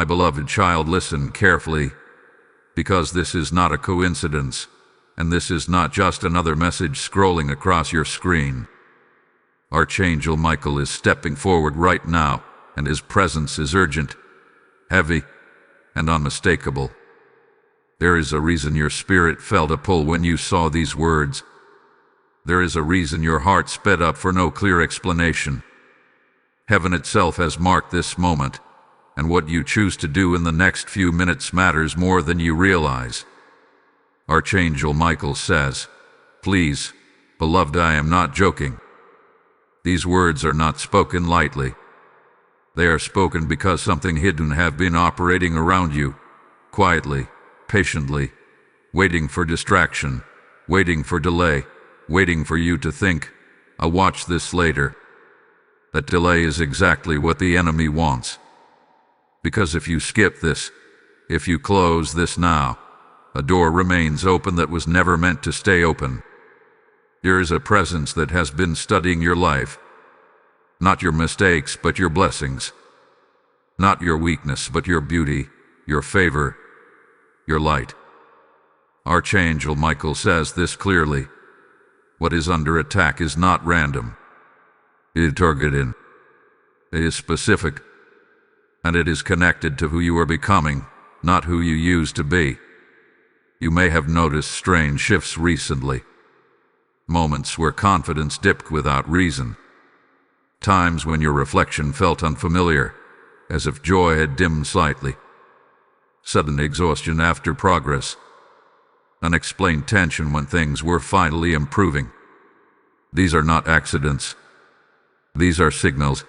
My beloved child, listen carefully, because this is not a coincidence, and this is not just another message scrolling across your screen. Archangel Michael is stepping forward right now, and his presence is urgent, heavy, and unmistakable. There is a reason your spirit felt a pull when you saw these words. There is a reason your heart sped up for no clear explanation. Heaven itself has marked this moment, and what you choose to do in the next few minutes matters more than you realize. Archangel Michael says, "Please, beloved, I am not joking. These words are not spoken lightly. They are spoken because something hidden has been operating around you, quietly, patiently, waiting for distraction, waiting for delay, waiting for you to think, 'I'll watch this later.' That delay is exactly what the enemy wants. Because if you skip this, if you close this now, a door remains open that was never meant to stay open. There is a presence that has been studying your life. Not your mistakes, but your blessings. Not your weakness, but your beauty, your favor, your light." Archangel Michael says this clearly. What is under attack is not random. It is targeted. It is specific. And it is connected to who you are becoming, not who you used to be. You may have noticed strange shifts recently. Moments where confidence dipped without reason. Times when your reflection felt unfamiliar, as if joy had dimmed slightly. Sudden exhaustion after progress. Unexplained tension when things were finally improving. These are not accidents. These are signals.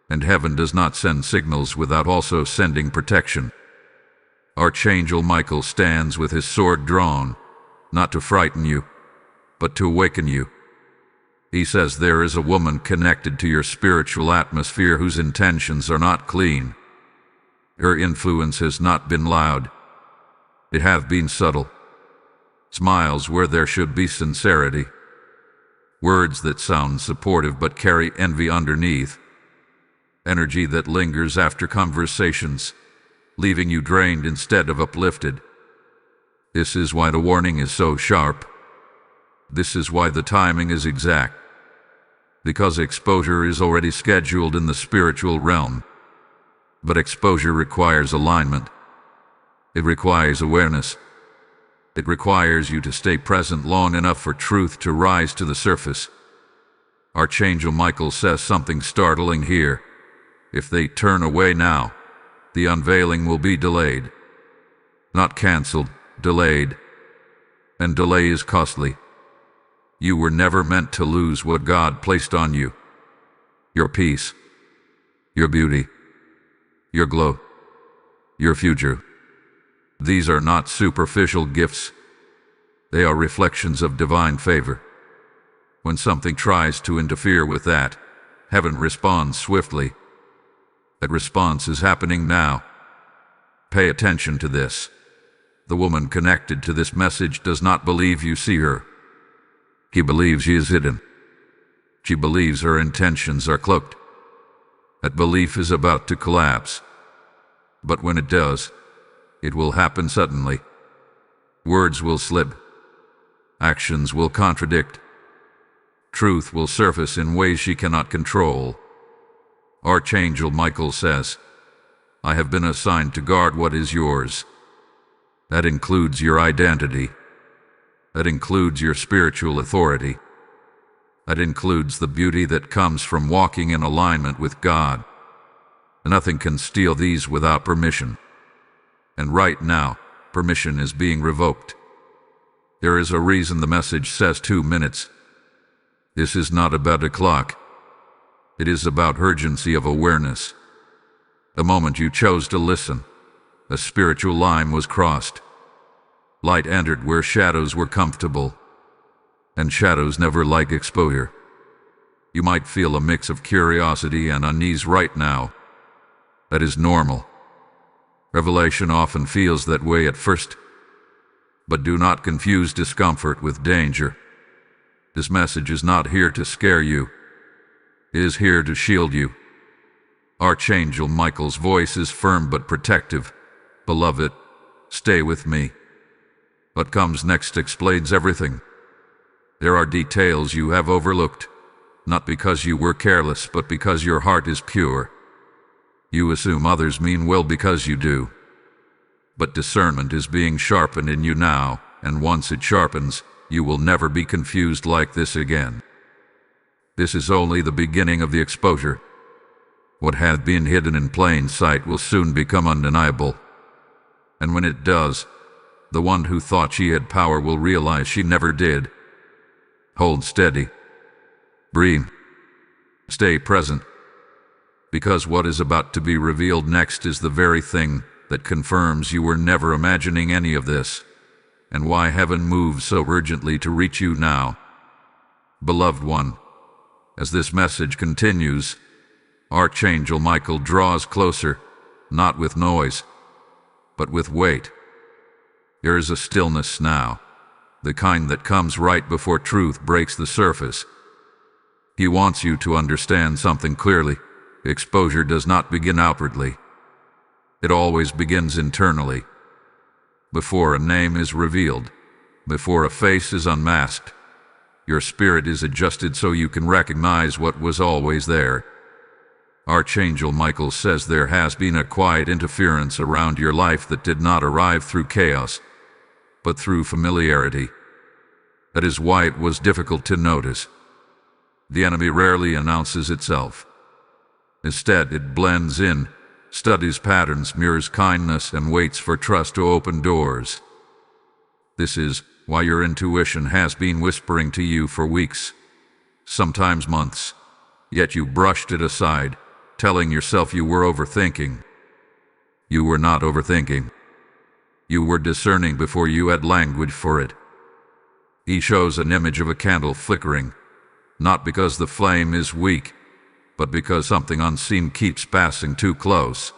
And heaven does not send signals without also sending protection. Archangel Michael stands with his sword drawn, not to frighten you, but to awaken you. He says there is a woman connected to your spiritual atmosphere whose intentions are not clean. Her influence has not been loud. It has been subtle. Smiles where there should be sincerity. Words that sound supportive but carry envy underneath. Energy that lingers after conversations, leaving you drained instead of uplifted. This is why the warning is so sharp. This is why the timing is exact. Because exposure is already scheduled in the spiritual realm. But exposure requires alignment. It requires awareness. It requires you to stay present long enough for truth to rise to the surface. Archangel Michael says something startling here. If they turn away now, the unveiling will be delayed. Not canceled, delayed. And delay is costly. You were never meant to lose what God placed on you. Your peace, your beauty, your glow, your future. These are not superficial gifts. They are reflections of divine favor. When something tries to interfere with that, heaven responds swiftly. That response is happening now. Pay attention to this. The woman connected to this message does not believe you see her. She believes she is hidden. She believes her intentions are cloaked. That belief is about to collapse. But when it does, it will happen suddenly. Words will slip. Actions will contradict. Truth will surface in ways she cannot control. Archangel Michael says, "I have been assigned to guard what is yours." That includes your identity. That includes your spiritual authority. That includes the beauty that comes from walking in alignment with God. Nothing can steal these without permission. And right now, permission is being revoked. There is a reason the message says 2 minutes. This is not about a clock. It is about urgency of awareness. The moment you chose to listen, a spiritual line was crossed. Light entered where shadows were comfortable. And shadows never like exposure. You might feel a mix of curiosity and unease right now. That is normal. Revelation often feels that way at first. But do not confuse discomfort with danger. This message is not here to scare you. It is here to shield you. Archangel Michael's voice is firm but protective. Beloved, stay with me. What comes next explains everything. There are details you have overlooked, not because you were careless, but because your heart is pure. You assume others mean well because you do. But discernment is being sharpened in you now, and once it sharpens, you will never be confused like this again. This is only the beginning of the exposure. What had been hidden in plain sight will soon become undeniable. And when it does, the one who thought she had power will realize she never did. Hold steady. Breathe. Stay present. Because what is about to be revealed next is the very thing that confirms you were never imagining any of this, and why heaven moves so urgently to reach you now. Beloved one, as this message continues, Archangel Michael draws closer, not with noise, but with weight. There is a stillness now, the kind that comes right before truth breaks the surface. He wants you to understand something clearly. Exposure does not begin outwardly. It always begins internally. Before a name is revealed, before a face is unmasked, your spirit is adjusted so you can recognize what was always there. Archangel Michael says there has been a quiet interference around your life that did not arrive through chaos, but through familiarity. That is why it was difficult to notice. The enemy rarely announces itself. Instead, it blends in, studies patterns, mirrors kindness, and waits for trust to open doors. This is why your intuition has been whispering to you for weeks, sometimes months, yet you brushed it aside, telling yourself you were overthinking. You were not overthinking. You were discerning before you had language for it. He shows an image of a candle flickering, not because the flame is weak, but because something unseen keeps passing too close.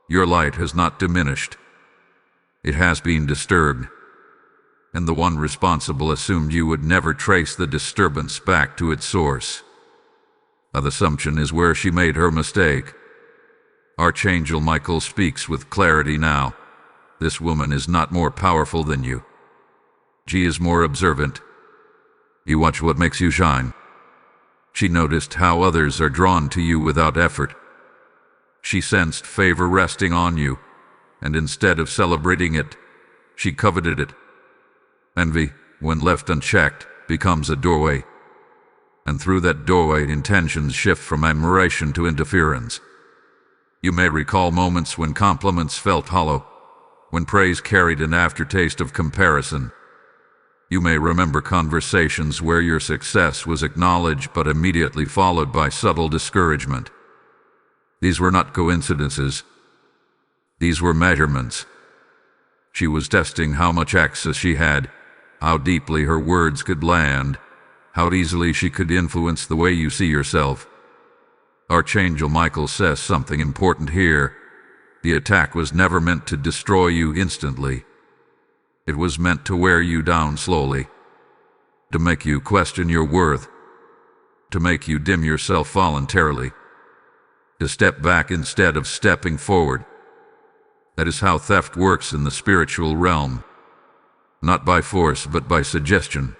Your light has not diminished. It has been disturbed, and the one responsible assumed you would never trace the disturbance back to its source. That assumption is where she made her mistake. Archangel Michael speaks with clarity now. This woman is not more powerful than you. She is more observant. You watch what makes you shine. She noticed how others are drawn to you without effort. She sensed favor resting on you, and instead of celebrating it, she coveted it. Envy, when left unchecked, becomes a doorway. And through that doorway, intentions shift from admiration to interference. You may recall moments when compliments felt hollow, when praise carried an aftertaste of comparison. You may remember conversations where your success was acknowledged but immediately followed by subtle discouragement. These were not coincidences. These were measurements. She was testing how much access she had, how deeply her words could land, how easily she could influence the way you see yourself. Archangel Michael says something important here. The attack was never meant to destroy you instantly. It was meant to wear you down slowly, to make you question your worth, to make you dim yourself voluntarily, to step back instead of stepping forward. That is how theft works in the spiritual realm, not by force but by suggestion.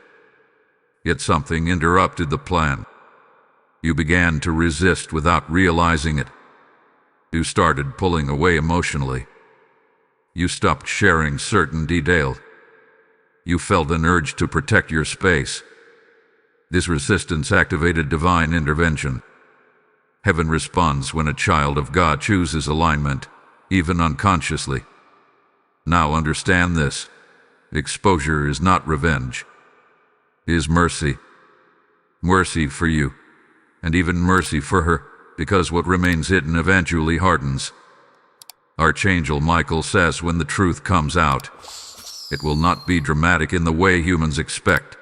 Yet something interrupted the plan. You began to resist without realizing it. You started pulling away emotionally. You stopped sharing certain details. You felt an urge to protect your space. This resistance activated divine intervention. Heaven responds when a child of God chooses alignment, even unconsciously. Now understand this. Exposure is not revenge. It is mercy. Mercy for you, and even mercy for her, because what remains hidden eventually hardens. Archangel Michael says when the truth comes out, it will not be dramatic in the way humans expect.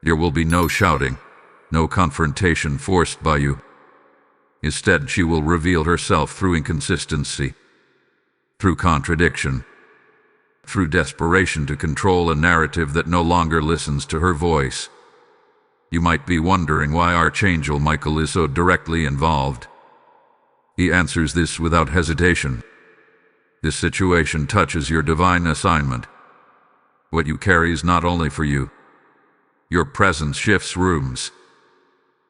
There will be no shouting, no confrontation forced by you. Instead, she will reveal herself through inconsistency, through contradiction, through desperation to control a narrative that no longer listens to her voice. You might be wondering why Archangel Michael is so directly involved. He answers this without hesitation. This situation touches your divine assignment. What you carry is not only for you. Your presence shifts rooms.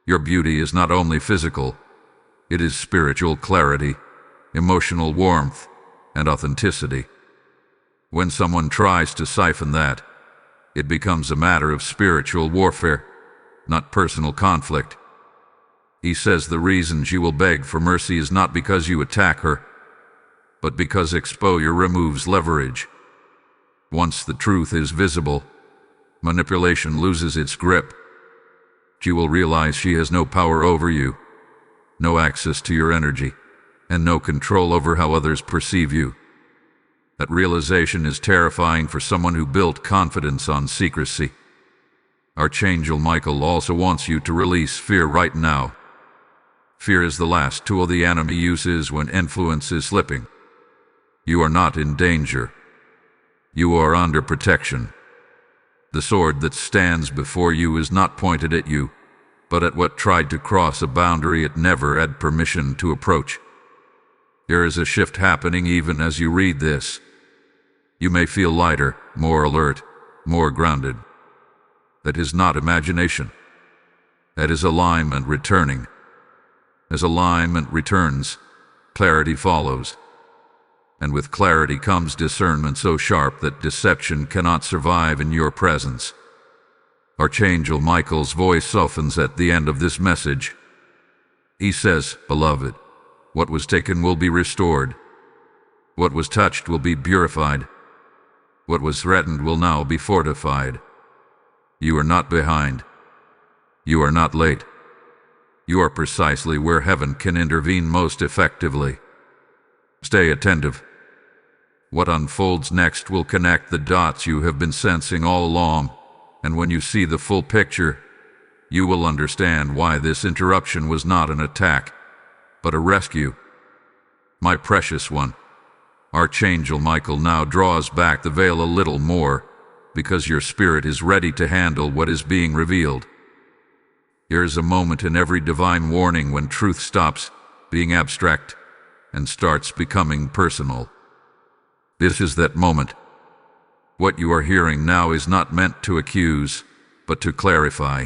Your beauty is not only physical, it is spiritual clarity, emotional warmth, and authenticity. When someone tries to siphon that, it becomes a matter of spiritual warfare, not personal conflict. He says the reason she will beg for mercy is not because you attack her, but because exposure removes leverage. Once the truth is visible, manipulation loses its grip. She will realize she has no power over you, no access to your energy, and no control over how others perceive you. That realization is terrifying for someone who built confidence on secrecy. Archangel Michael also wants you to release fear right now. Fear is the last tool the enemy uses when influence is slipping. You are not in danger. You are under protection. The sword that stands before you is not pointed at you, but at what tried to cross a boundary it never had permission to approach. There is a shift happening even as you read this. You may feel lighter, more alert, more grounded. That is not imagination. That is alignment returning. As alignment returns, clarity follows. And with clarity comes discernment so sharp that deception cannot survive in your presence. Archangel Michael's voice softens at the end of this message. He says, "Beloved, what was taken will be restored. What was touched will be purified. What was threatened will now be fortified. You are not behind. You are not late. You are precisely where heaven can intervene most effectively. Stay attentive. What unfolds next will connect the dots you have been sensing all along, and when you see the full picture, you will understand why this interruption was not an attack, but a rescue. My precious one, Archangel Michael now draws back the veil a little more, because your spirit is ready to handle what is being revealed. There is a moment in every divine warning when truth stops being abstract and starts becoming personal. This is that moment. What you are hearing now is not meant to accuse, but to clarify.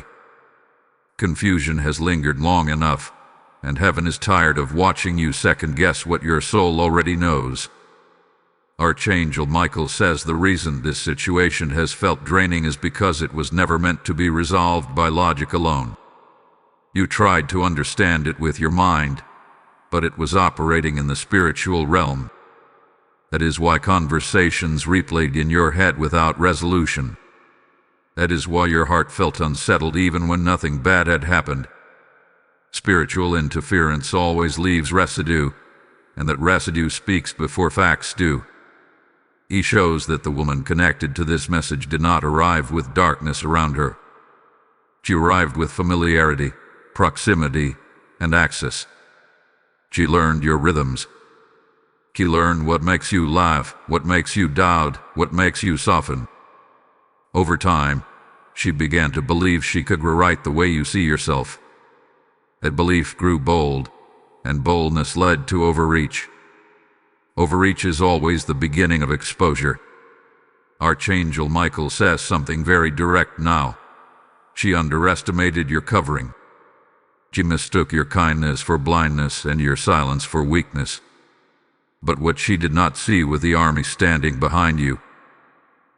Confusion has lingered long enough, and heaven is tired of watching you second-guess what your soul already knows. Archangel Michael says the reason this situation has felt draining is because it was never meant to be resolved by logic alone. You tried to understand it with your mind, but it was operating in the spiritual realm. That is why conversations replayed in your head without resolution. That is why your heart felt unsettled even when nothing bad had happened. Spiritual interference always leaves residue, and that residue speaks before facts do. He shows that the woman connected to this message did not arrive with darkness around her. She arrived with familiarity, proximity, and access. She learned your rhythms. She learned what makes you laugh, what makes you doubt, what makes you soften. Over time, she began to believe she could rewrite the way you see yourself. That belief grew bold, and boldness led to overreach. Overreach is always the beginning of exposure. Archangel Michael says something very direct now. She underestimated your covering. She mistook your kindness for blindness and your silence for weakness. But what she did not see was the army standing behind you.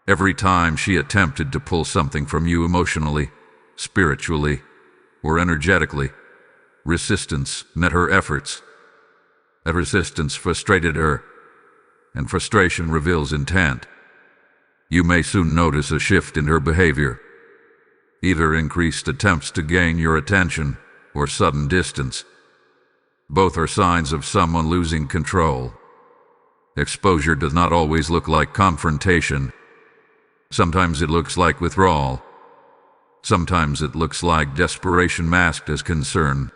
Every time she attempted to pull something from you emotionally, spiritually, or energetically, resistance met her efforts. That resistance frustrated her, and frustration reveals intent. You may soon notice a shift in her behavior, either increased attempts to gain your attention or sudden distance. Both are signs of someone losing control. Exposure does not always look like confrontation. Sometimes it looks like withdrawal. Sometimes it looks like desperation masked as concern.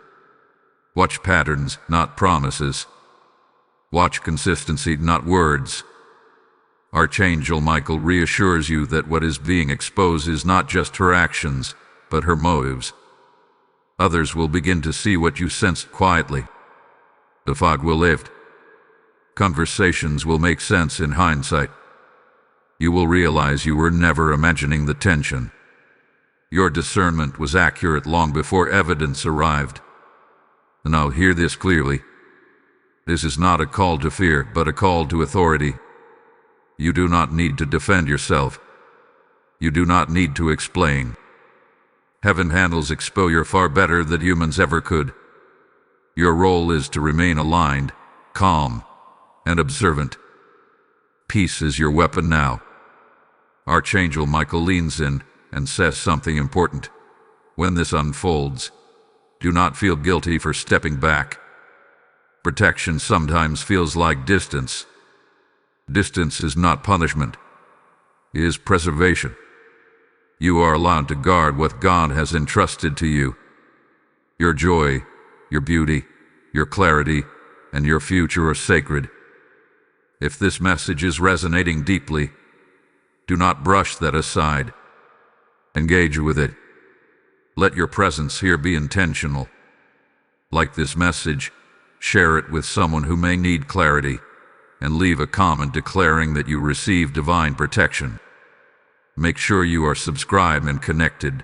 Watch patterns, not promises. Watch consistency, not words. Archangel Michael reassures you that what is being exposed is not just her actions, but her motives. Others will begin to see what you sensed quietly. The fog will lift. Conversations will make sense in hindsight. You will realize you were never imagining the tension. Your discernment was accurate long before evidence arrived. Now hear this clearly. This is not a call to fear, but a call to authority. You do not need to defend yourself. You do not need to explain. Heaven handles exposure far better than humans ever could. Your role is to remain aligned, calm, and observant. Peace is your weapon now. Archangel Michael leans in and says something important. When this unfolds, do not feel guilty for stepping back. Protection sometimes feels like distance. Distance is not punishment. It is preservation. You are allowed to guard what God has entrusted to you. Your joy, your beauty, your clarity, and your future are sacred. If this message is resonating deeply, do not brush that aside. Engage with it. Let your presence here be intentional. Like this message, share it with someone who may need clarity, and leave a comment declaring that you receive divine protection. Make sure you are subscribed and connected,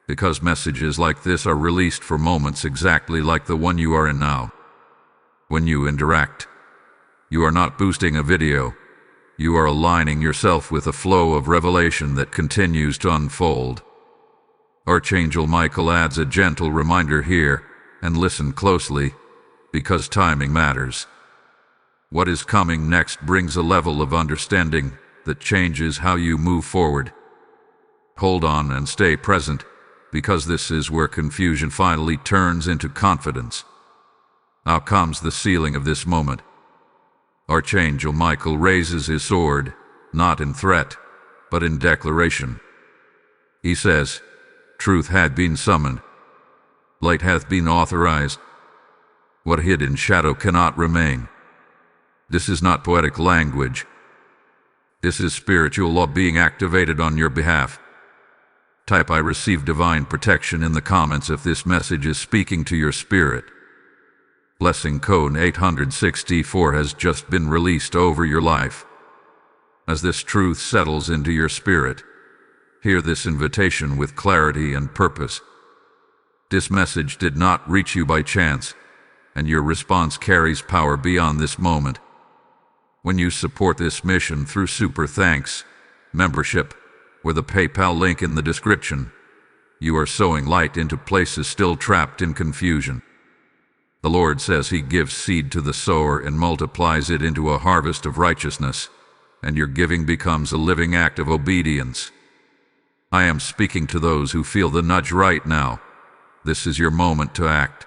because messages like this are released for moments exactly like the one you are in now. When you interact, you are not boosting a video. You are aligning yourself with a flow of revelation that continues to unfold. Archangel Michael adds a gentle reminder here, and listen closely, because timing matters. What is coming next brings a level of understanding that changes how you move forward. Hold on and stay present, because this is where confusion finally turns into confidence. Now comes the sealing of this moment. Archangel Michael raises his sword, not in threat, but in declaration. He says, "Truth hath been summoned. Light hath been authorized. What hid in shadow cannot remain." This is not poetic language. This is spiritual law being activated on your behalf. Type "I receive divine protection" in the comments if this message is speaking to your spirit. Blessing code 864 has just been released over your life. As this truth settles into your spirit, hear this invitation with clarity and purpose. This message did not reach you by chance, and your response carries power beyond this moment. When you support this mission through super thanks, membership, or the PayPal link in the description, you are sowing light into places still trapped in confusion. The Lord says He gives seed to the sower and multiplies it into a harvest of righteousness, and your giving becomes a living act of obedience. I am speaking to those who feel the nudge right now. This is your moment to act.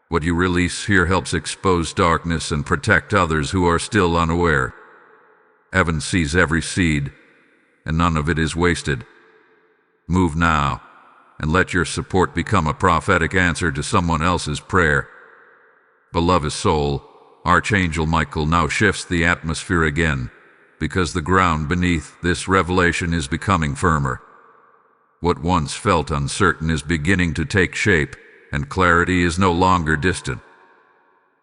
What you release here helps expose darkness and protect others who are still unaware. Heaven sees every seed, and none of it is wasted. Move now, and let your support become a prophetic answer to someone else's prayer. Beloved soul, Archangel Michael now shifts the atmosphere again, because the ground beneath this revelation is becoming firmer. What once felt uncertain is beginning to take shape, and clarity is no longer distant.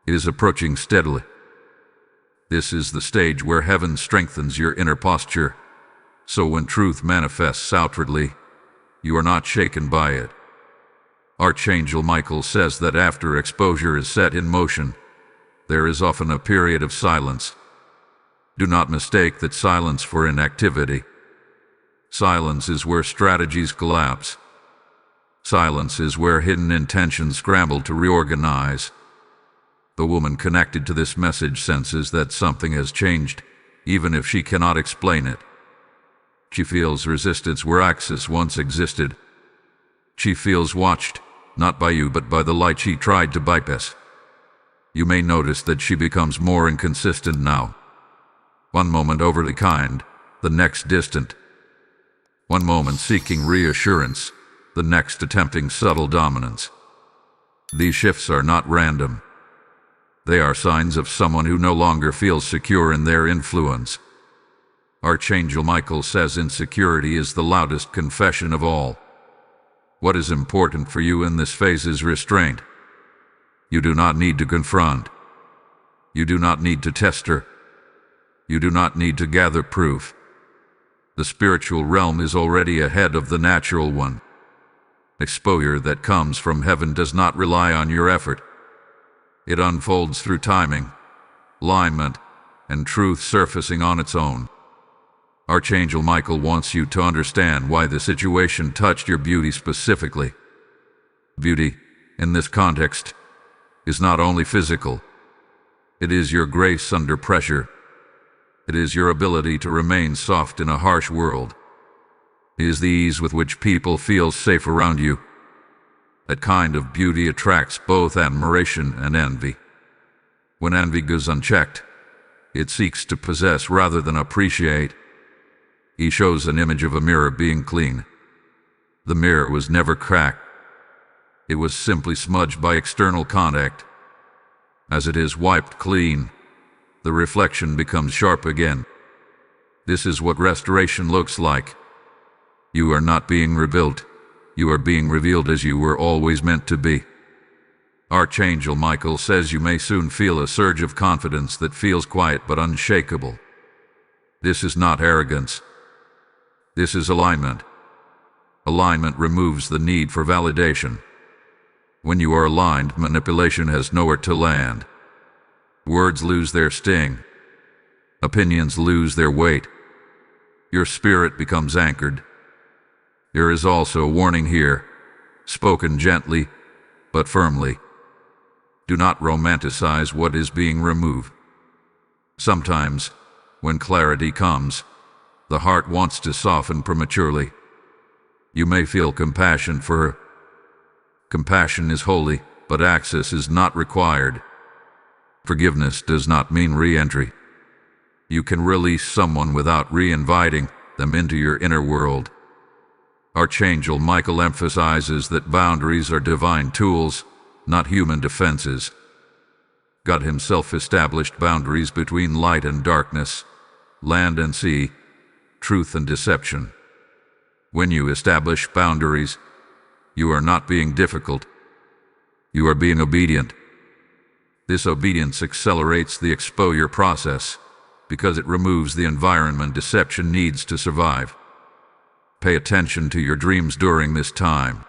It is approaching steadily. This is the stage where heaven strengthens your inner posture, so when truth manifests outwardly, you are not shaken by it. Archangel Michael says that after exposure is set in motion, there is often a period of silence. Do not mistake that silence for inactivity. Silence is where strategies collapse. Silence is where hidden intentions scramble to reorganize. The woman connected to this message senses that something has changed, even if she cannot explain it. She feels resistance where access once existed. She feels watched, not by you but by the light she tried to bypass. You may notice that she becomes more inconsistent now. One moment overly kind, the next distant. One moment seeking reassurance, the next attempting subtle dominance. These shifts are not random. They are signs of someone who no longer feels secure in their influence. Archangel Michael says insecurity is the loudest confession of all. What is important for you in this phase is restraint. You do not need to confront. You do not need to test her. You do not need to gather proof. The spiritual realm is already ahead of the natural one. Exposure that comes from heaven does not rely on your effort. It unfolds through timing, alignment, and truth surfacing on its own. Archangel Michael wants you to understand why the situation touched your beauty specifically. Beauty, in this context, is not only physical. It is your grace under pressure. It is your ability to remain soft in a harsh world. It is the ease with which people feel safe around you. That kind of beauty attracts both admiration and envy. When envy goes unchecked, it seeks to possess rather than appreciate. He shows an image of a mirror being clean. The mirror was never cracked. It was simply smudged by external contact. As it is wiped clean, the reflection becomes sharp again. This is what restoration looks like. You are not being rebuilt. You are being revealed as you were always meant to be. Archangel Michael says you may soon feel a surge of confidence that feels quiet but unshakable. This is not arrogance. This is alignment. Alignment removes the need for validation. When you are aligned, manipulation has nowhere to land. Words lose their sting. Opinions lose their weight. Your spirit becomes anchored. There is also a warning here, spoken gently but firmly. Do not romanticize what is being removed. Sometimes, when clarity comes, the heart wants to soften prematurely. You may feel compassion for her. Compassion is holy, but access is not required. Forgiveness does not mean re-entry. You can release someone without re-inviting them into your inner world. Archangel Michael emphasizes that boundaries are divine tools, not human defenses. God himself established boundaries between light and darkness, land and sea, truth and deception. When you establish boundaries, you are not being difficult. You are being obedient. This obedience accelerates the exposure process because it removes the environment deception needs to survive. Pay attention to your dreams during this time.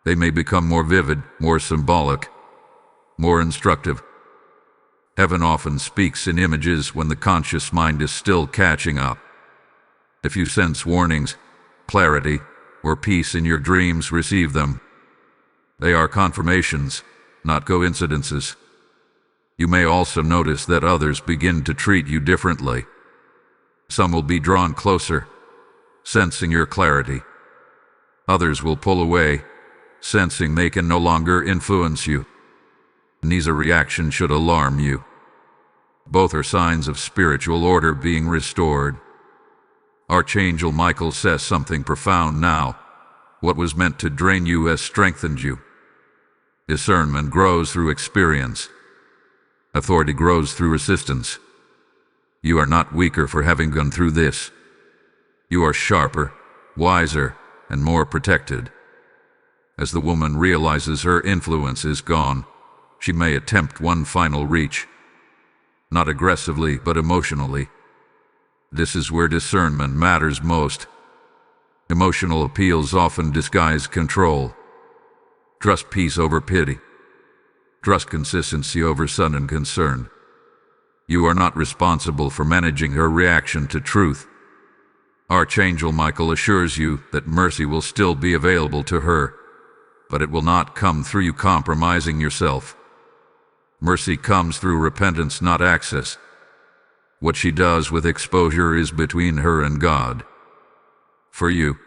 They may become more vivid, more symbolic, more instructive. Heaven often speaks in images when the conscious mind is still catching up. If you sense warnings, clarity, or peace in your dreams, receive them. They are confirmations, not coincidences. You may also notice that others begin to treat you differently. Some will be drawn closer, sensing your clarity. Others will pull away, sensing they can no longer influence you. Neither reaction should alarm you. Both are signs of spiritual order being restored. Archangel Michael says something profound now. What was meant to drain you has strengthened you. Discernment grows through experience. Authority grows through resistance. You are not weaker for having gone through this. You are sharper, wiser, and more protected. As the woman realizes her influence is gone, she may attempt one final reach. Not aggressively, but emotionally. This is where discernment matters most. Emotional appeals often disguise control. Trust peace over pity. Trust consistency over sudden concern. You are not responsible for managing her reaction to truth. Archangel Michael assures you that mercy will still be available to her, but it will not come through you compromising yourself. Mercy comes through repentance, not access. What she does with exposure is between her and God. For you,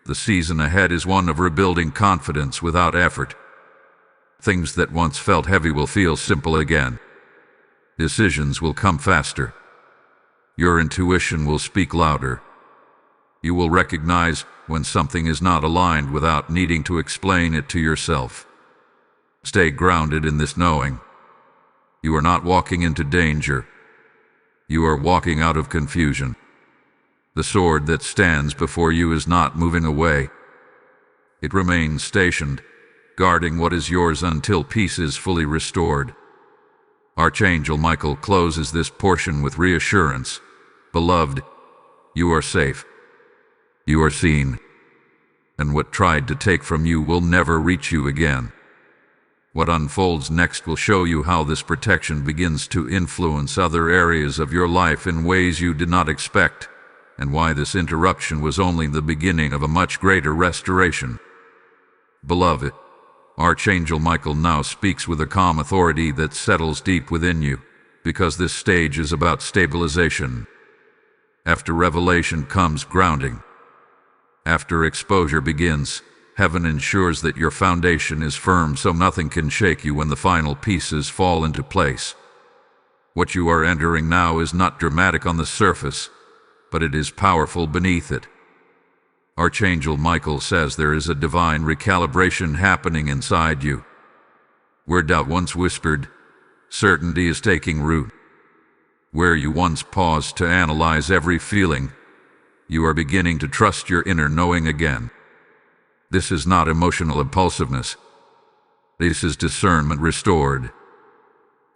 the season ahead is one of rebuilding confidence without effort. Things that once felt heavy will feel simple again. Decisions will come faster. Your intuition will speak louder. You will recognize when something is not aligned without needing to explain it to yourself. Stay grounded in this knowing. You are not walking into danger. You are walking out of confusion. The sword that stands before you is not moving away. It remains stationed, guarding what is yours until peace is fully restored. Archangel Michael closes this portion with reassurance. Beloved, you are safe. You are seen. And what tried to take from you will never reach you again. What unfolds next will show you how this protection begins to influence other areas of your life in ways you did not expect, and why this interruption was only the beginning of a much greater restoration. Beloved, Archangel Michael now speaks with a calm authority that settles deep within you, because this stage is about stabilization. After revelation comes grounding. After exposure begins, heaven ensures that your foundation is firm so nothing can shake you when the final pieces fall into place. What you are entering now is not dramatic on the surface, but it is powerful beneath it. Archangel Michael says there is a divine recalibration happening inside you. Where doubt once whispered, certainty is taking root. Where you once paused to analyze every feeling, you are beginning to trust your inner knowing again. This is not emotional impulsiveness. This is discernment restored.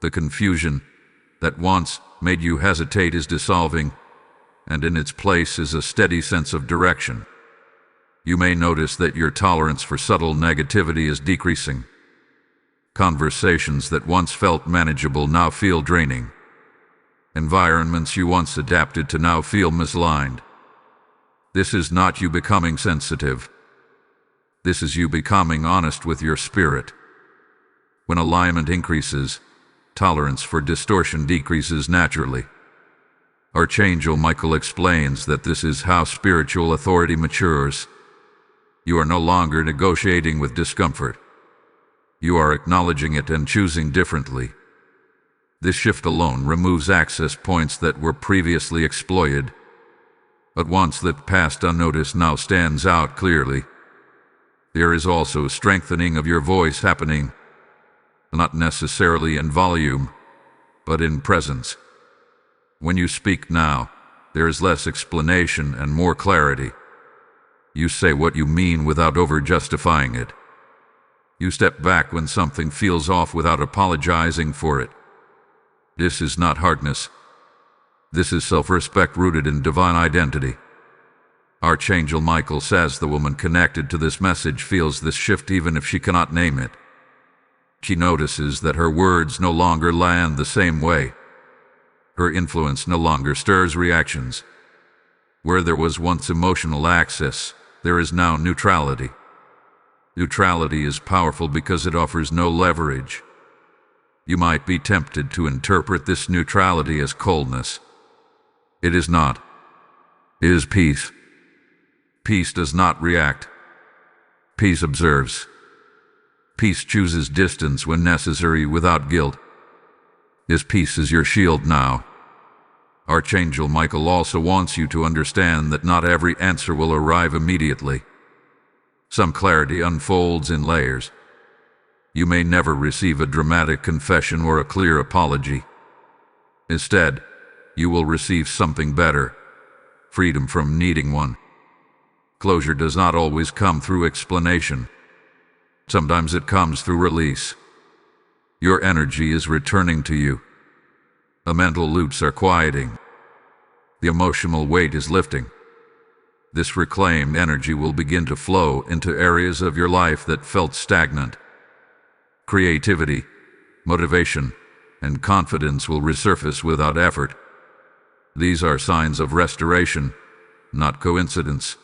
The confusion that once made you hesitate is dissolving, and in its place is a steady sense of direction. You may notice that your tolerance for subtle negativity is decreasing. Conversations that once felt manageable now feel draining. Environments you once adapted to now feel misaligned. This is not you becoming sensitive. This is you becoming honest with your spirit. When alignment increases, tolerance for distortion decreases naturally. Archangel Michael explains that this is how spiritual authority matures. You are no longer negotiating with discomfort. You are acknowledging it and choosing differently. This shift alone removes access points that were previously exploited. But once that passed unnoticed now stands out clearly. There is also a strengthening of your voice happening, not necessarily in volume, but in presence. When you speak now, there is less explanation and more clarity. You say what you mean without over-justifying it. You step back when something feels off without apologizing for it. This is not hardness. This is self-respect rooted in divine identity. Archangel Michael says the woman connected to this message feels this shift even if she cannot name it. She notices that her words no longer land the same way. Her influence no longer stirs reactions. Where there was once emotional access, there is now neutrality. Neutrality is powerful because it offers no leverage. You might be tempted to interpret this neutrality as coldness. It is not. It is peace. Peace does not react. Peace observes. Peace chooses distance when necessary without guilt. This peace is your shield now. Archangel Michael also wants you to understand that not every answer will arrive immediately. Some clarity unfolds in layers. You may never receive a dramatic confession or a clear apology. Instead, you will receive something better, freedom from needing one. Closure does not always come through explanation. Sometimes it comes through release. Your energy is returning to you. The mental loops are quieting. The emotional weight is lifting. This reclaimed energy will begin to flow into areas of your life that felt stagnant. Creativity, motivation, and confidence will resurface without effort. These are signs of restoration, not coincidence.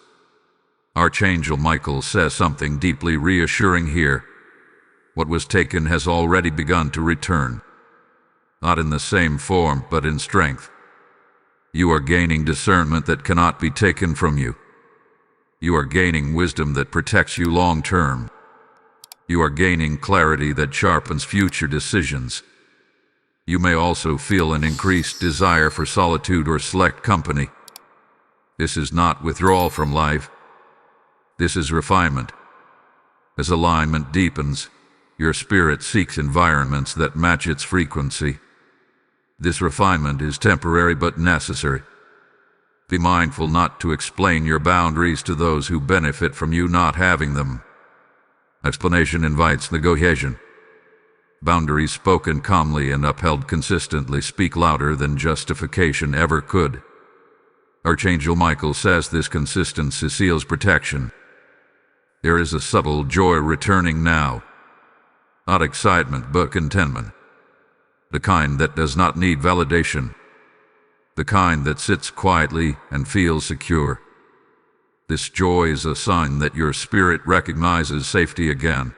Archangel Michael says something deeply reassuring here. What was taken has already begun to return. Not in the same form, but in strength. You are gaining discernment that cannot be taken from you. You are gaining wisdom that protects you long term. You are gaining clarity that sharpens future decisions. You may also feel an increased desire for solitude or select company. This is not withdrawal from life. This is refinement. As alignment deepens, your spirit seeks environments that match its frequency. This refinement is temporary but necessary. Be mindful not to explain your boundaries to those who benefit from you not having them. Explanation invites negotiation. Boundaries spoken calmly and upheld consistently speak louder than justification ever could. Archangel Michael says this consistency seals protection. There is a subtle joy returning now. Not excitement, but contentment. The kind that does not need validation. The kind that sits quietly and feels secure. This joy is a sign that your spirit recognizes safety again.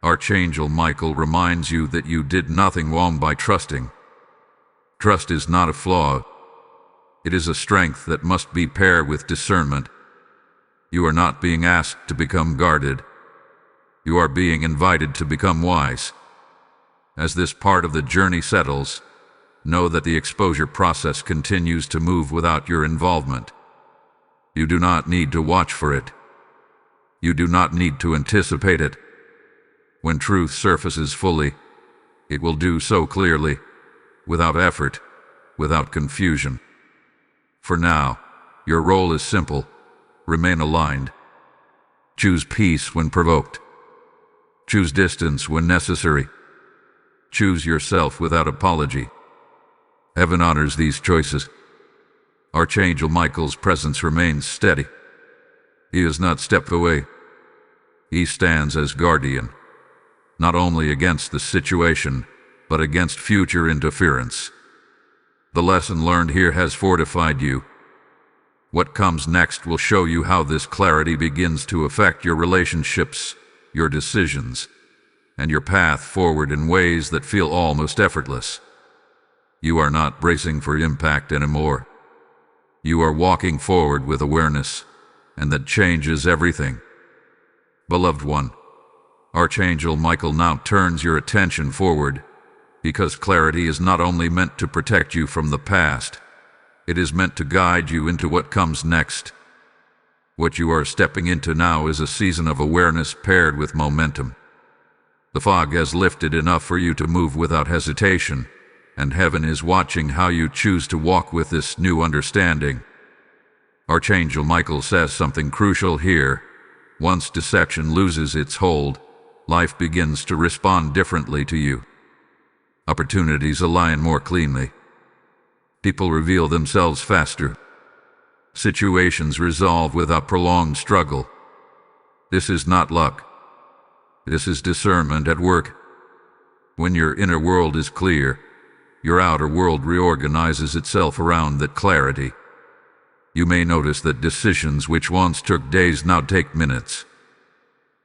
Archangel Michael reminds you that you did nothing wrong by trusting. Trust is not a flaw. It is a strength that must be paired with discernment. You are not being asked to become guarded. You are being invited to become wise. As this part of the journey settles, know that the exposure process continues to move without your involvement. You do not need to watch for it. You do not need to anticipate it. When truth surfaces fully, it will do so clearly, without effort, without confusion. For now, your role is simple. Remain aligned. Choose peace when provoked. Choose distance when necessary. Choose yourself without apology. Heaven honors these choices. Archangel Michael's presence remains steady. He has not stepped away. He stands as guardian, not only against the situation, but against future interference. The lesson learned here has fortified you. What comes next will show you how this clarity begins to affect your relationships, your decisions, and your path forward in ways that feel almost effortless. You are not bracing for impact anymore. You are walking forward with awareness, and that changes everything. Beloved one, Archangel Michael now turns your attention forward, because clarity is not only meant to protect you from the past, it is meant to guide you into what comes next. What you are stepping into now is a season of awareness paired with momentum. The fog has lifted enough for you to move without hesitation, and heaven is watching how you choose to walk with this new understanding. Archangel Michael says something crucial here. Once deception loses its hold, life begins to respond differently to you. Opportunities align more cleanly. People reveal themselves faster. Situations resolve without prolonged struggle. This is not luck. This is discernment at work. When your inner world is clear, your outer world reorganizes itself around that clarity. You may notice that decisions which once took days now take minutes.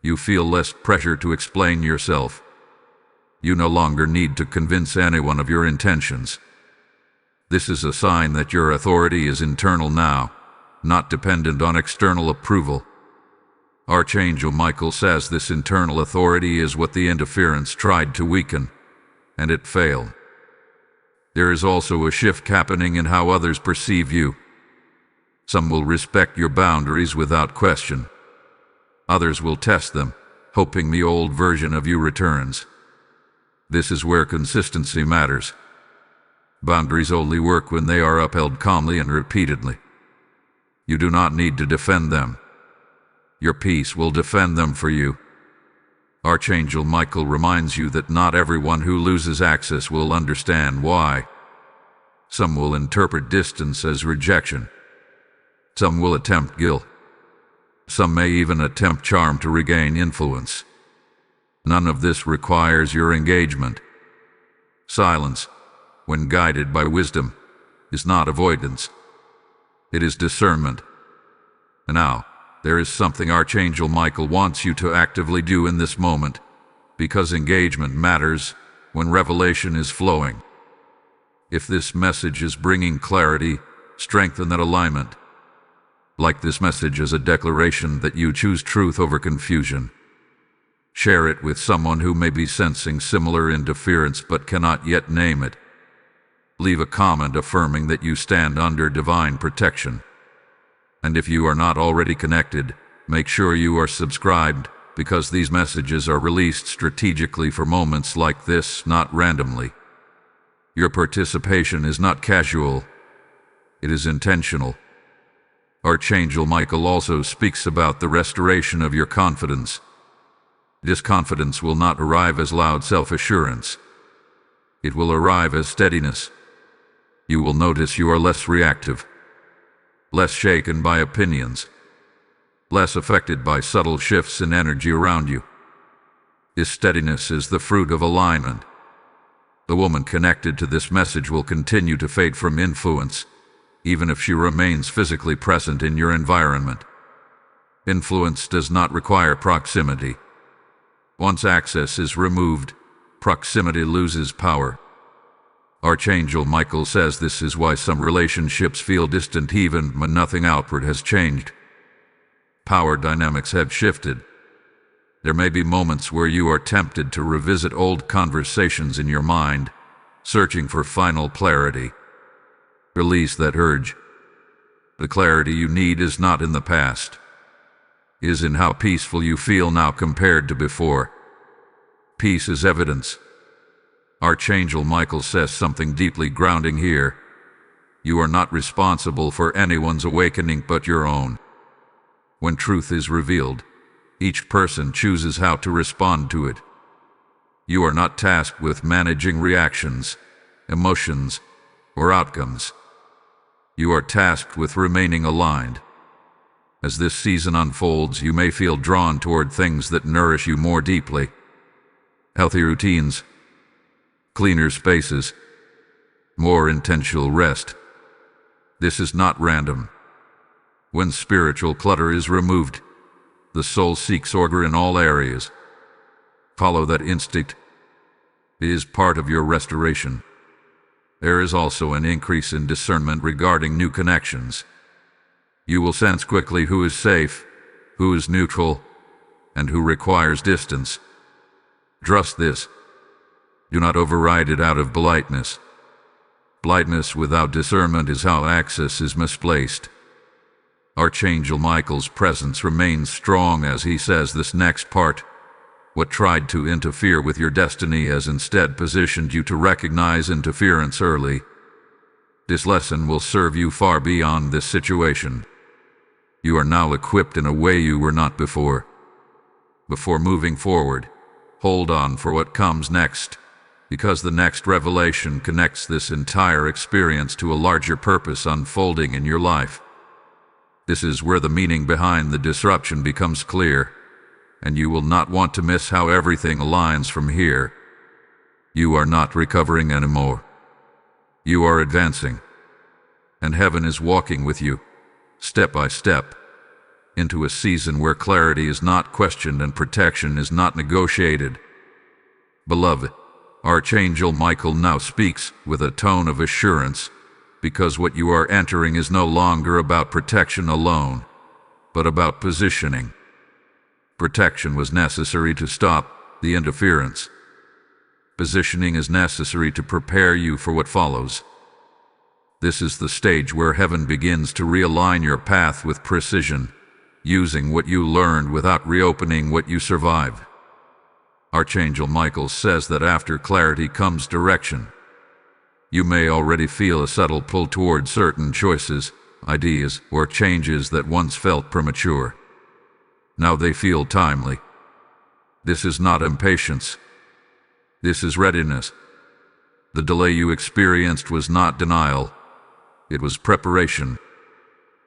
You feel less pressure to explain yourself. You no longer need to convince anyone of your intentions. This is a sign that your authority is internal now, not dependent on external approval. Archangel Michael says this internal authority is what the interference tried to weaken, and it failed. There is also a shift happening in how others perceive you. Some will respect your boundaries without question. Others will test them, hoping the old version of you returns. This is where consistency matters. Boundaries only work when they are upheld calmly and repeatedly. You do not need to defend them. Your peace will defend them for you. Archangel Michael reminds you that not everyone who loses access will understand why. Some will interpret distance as rejection. Some will attempt guilt. Some may even attempt charm to regain influence. None of this requires your engagement. Silence, when guided by wisdom, is not avoidance. It is discernment. And now, there is something Archangel Michael wants you to actively do in this moment, because engagement matters when revelation is flowing. If this message is bringing clarity, strengthen that alignment. Like this message as a declaration that you choose truth over confusion. Share it with someone who may be sensing similar interference but cannot yet name it. Leave a comment affirming that you stand under divine protection. And if you are not already connected, make sure you are subscribed, because these messages are released strategically for moments like this, not randomly. Your participation is not casual. It is intentional. Archangel Michael also speaks about the restoration of your confidence. This confidence will not arrive as loud self-assurance. It will arrive as steadiness. You will notice you are less reactive, less shaken by opinions, less affected by subtle shifts in energy around you. This steadiness is the fruit of alignment. The woman connected to this message will continue to fade from influence, even if she remains physically present in your environment. Influence does not require proximity. Once access is removed, proximity loses power. Archangel Michael says this is why some relationships feel distant even when nothing outward has changed. Power dynamics have shifted. There may be moments where you are tempted to revisit old conversations in your mind, searching for final clarity. Release that urge. The clarity you need is not in the past. It is in how peaceful you feel now compared to before. Peace is evidence. Archangel Michael says something deeply grounding here. You are not responsible for anyone's awakening but your own. When truth is revealed, each person chooses how to respond to it. You are not tasked with managing reactions, emotions, or outcomes. You are tasked with remaining aligned. As this season unfolds, you may feel drawn toward things that nourish you more deeply. Healthy routines, cleaner spaces, more intentional rest. This is not random. When spiritual clutter is removed, the soul seeks order in all areas. Follow that instinct. It is part of your restoration. There is also an increase in discernment regarding new connections. You will sense quickly who is safe, who is neutral, and who requires distance. Trust this. Do not override it out of politeness. Politeness without discernment is how access is misplaced. Archangel Michael's presence remains strong as he says this next part. What tried to interfere with your destiny has instead positioned you to recognize interference early. This lesson will serve you far beyond this situation. You are now equipped in a way you were not before. Before moving forward, hold on for what comes next, because the next revelation connects this entire experience to a larger purpose unfolding in your life. This is where the meaning behind the disruption becomes clear, and you will not want to miss how everything aligns from here. You are not recovering anymore. You are advancing, and heaven is walking with you, step by step, into a season where clarity is not questioned and protection is not negotiated. Beloved, Archangel Michael now speaks with a tone of assurance, because what you are entering is no longer about protection alone, but about positioning. Protection was necessary to stop the interference. Positioning is necessary to prepare you for what follows. This is the stage where heaven begins to realign your path with precision, using what you learned without reopening what you survived. Archangel Michael says that after clarity comes direction. You may already feel a subtle pull toward certain choices, ideas, or changes that once felt premature. Now they feel timely. This is not impatience. This is readiness. The delay you experienced was not denial. It was preparation.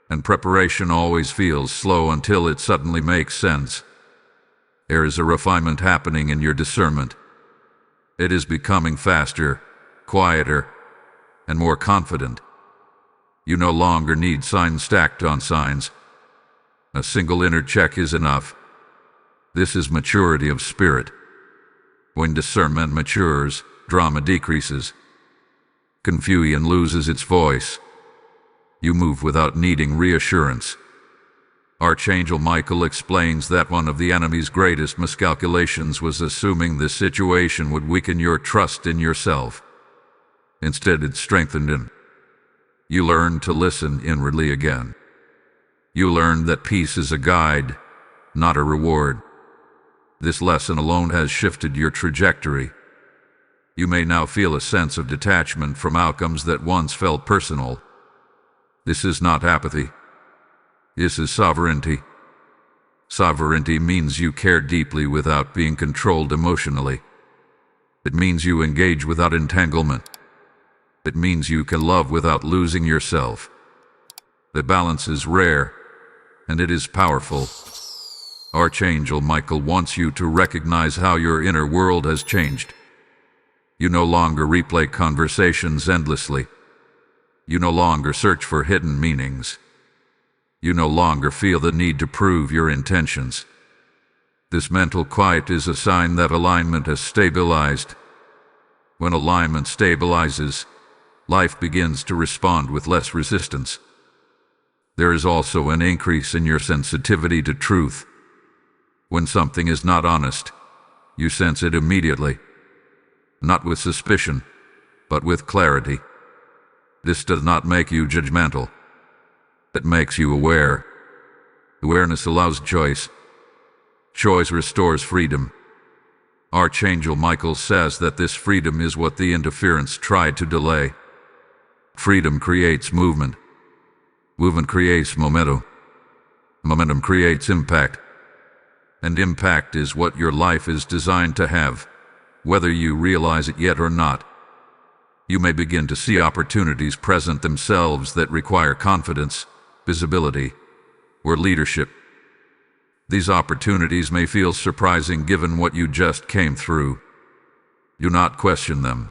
And preparation always feels slow until it suddenly makes sense. There is a refinement happening in your discernment. It is becoming faster, quieter, and more confident. You no longer need signs stacked on signs. A single inner check is enough. This is maturity of spirit. When discernment matures, drama decreases. Confusion loses its voice. You move without needing reassurance. Archangel Michael explains that one of the enemy's greatest miscalculations was assuming this situation would weaken your trust in yourself. Instead, it strengthened it. You learned to listen inwardly again. You learned that peace is a guide, not a reward. This lesson alone has shifted your trajectory. You may now feel a sense of detachment from outcomes that once felt personal. This is not apathy. This is sovereignty. Sovereignty means you care deeply without being controlled emotionally. It means you engage without entanglement. It means you can love without losing yourself. The balance is rare, and it is powerful. Archangel Michael wants you to recognize how your inner world has changed. You no longer replay conversations endlessly. You no longer search for hidden meanings. You no longer feel the need to prove your intentions. This mental quiet is a sign that alignment has stabilized. When alignment stabilizes, life begins to respond with less resistance. There is also an increase in your sensitivity to truth. When something is not honest, you sense it immediately. Not with suspicion, but with clarity. This does not make you judgmental. It makes you aware. Awareness allows choice. Choice restores freedom. Archangel Michael says that this freedom is what the interference tried to delay. Freedom creates movement. Movement creates momentum. Momentum creates impact. And impact is what your life is designed to have, whether you realize it yet or not. You may begin to see opportunities present themselves that require confidence, visibility, or leadership. These opportunities may feel surprising given what you just came through. Do not question them.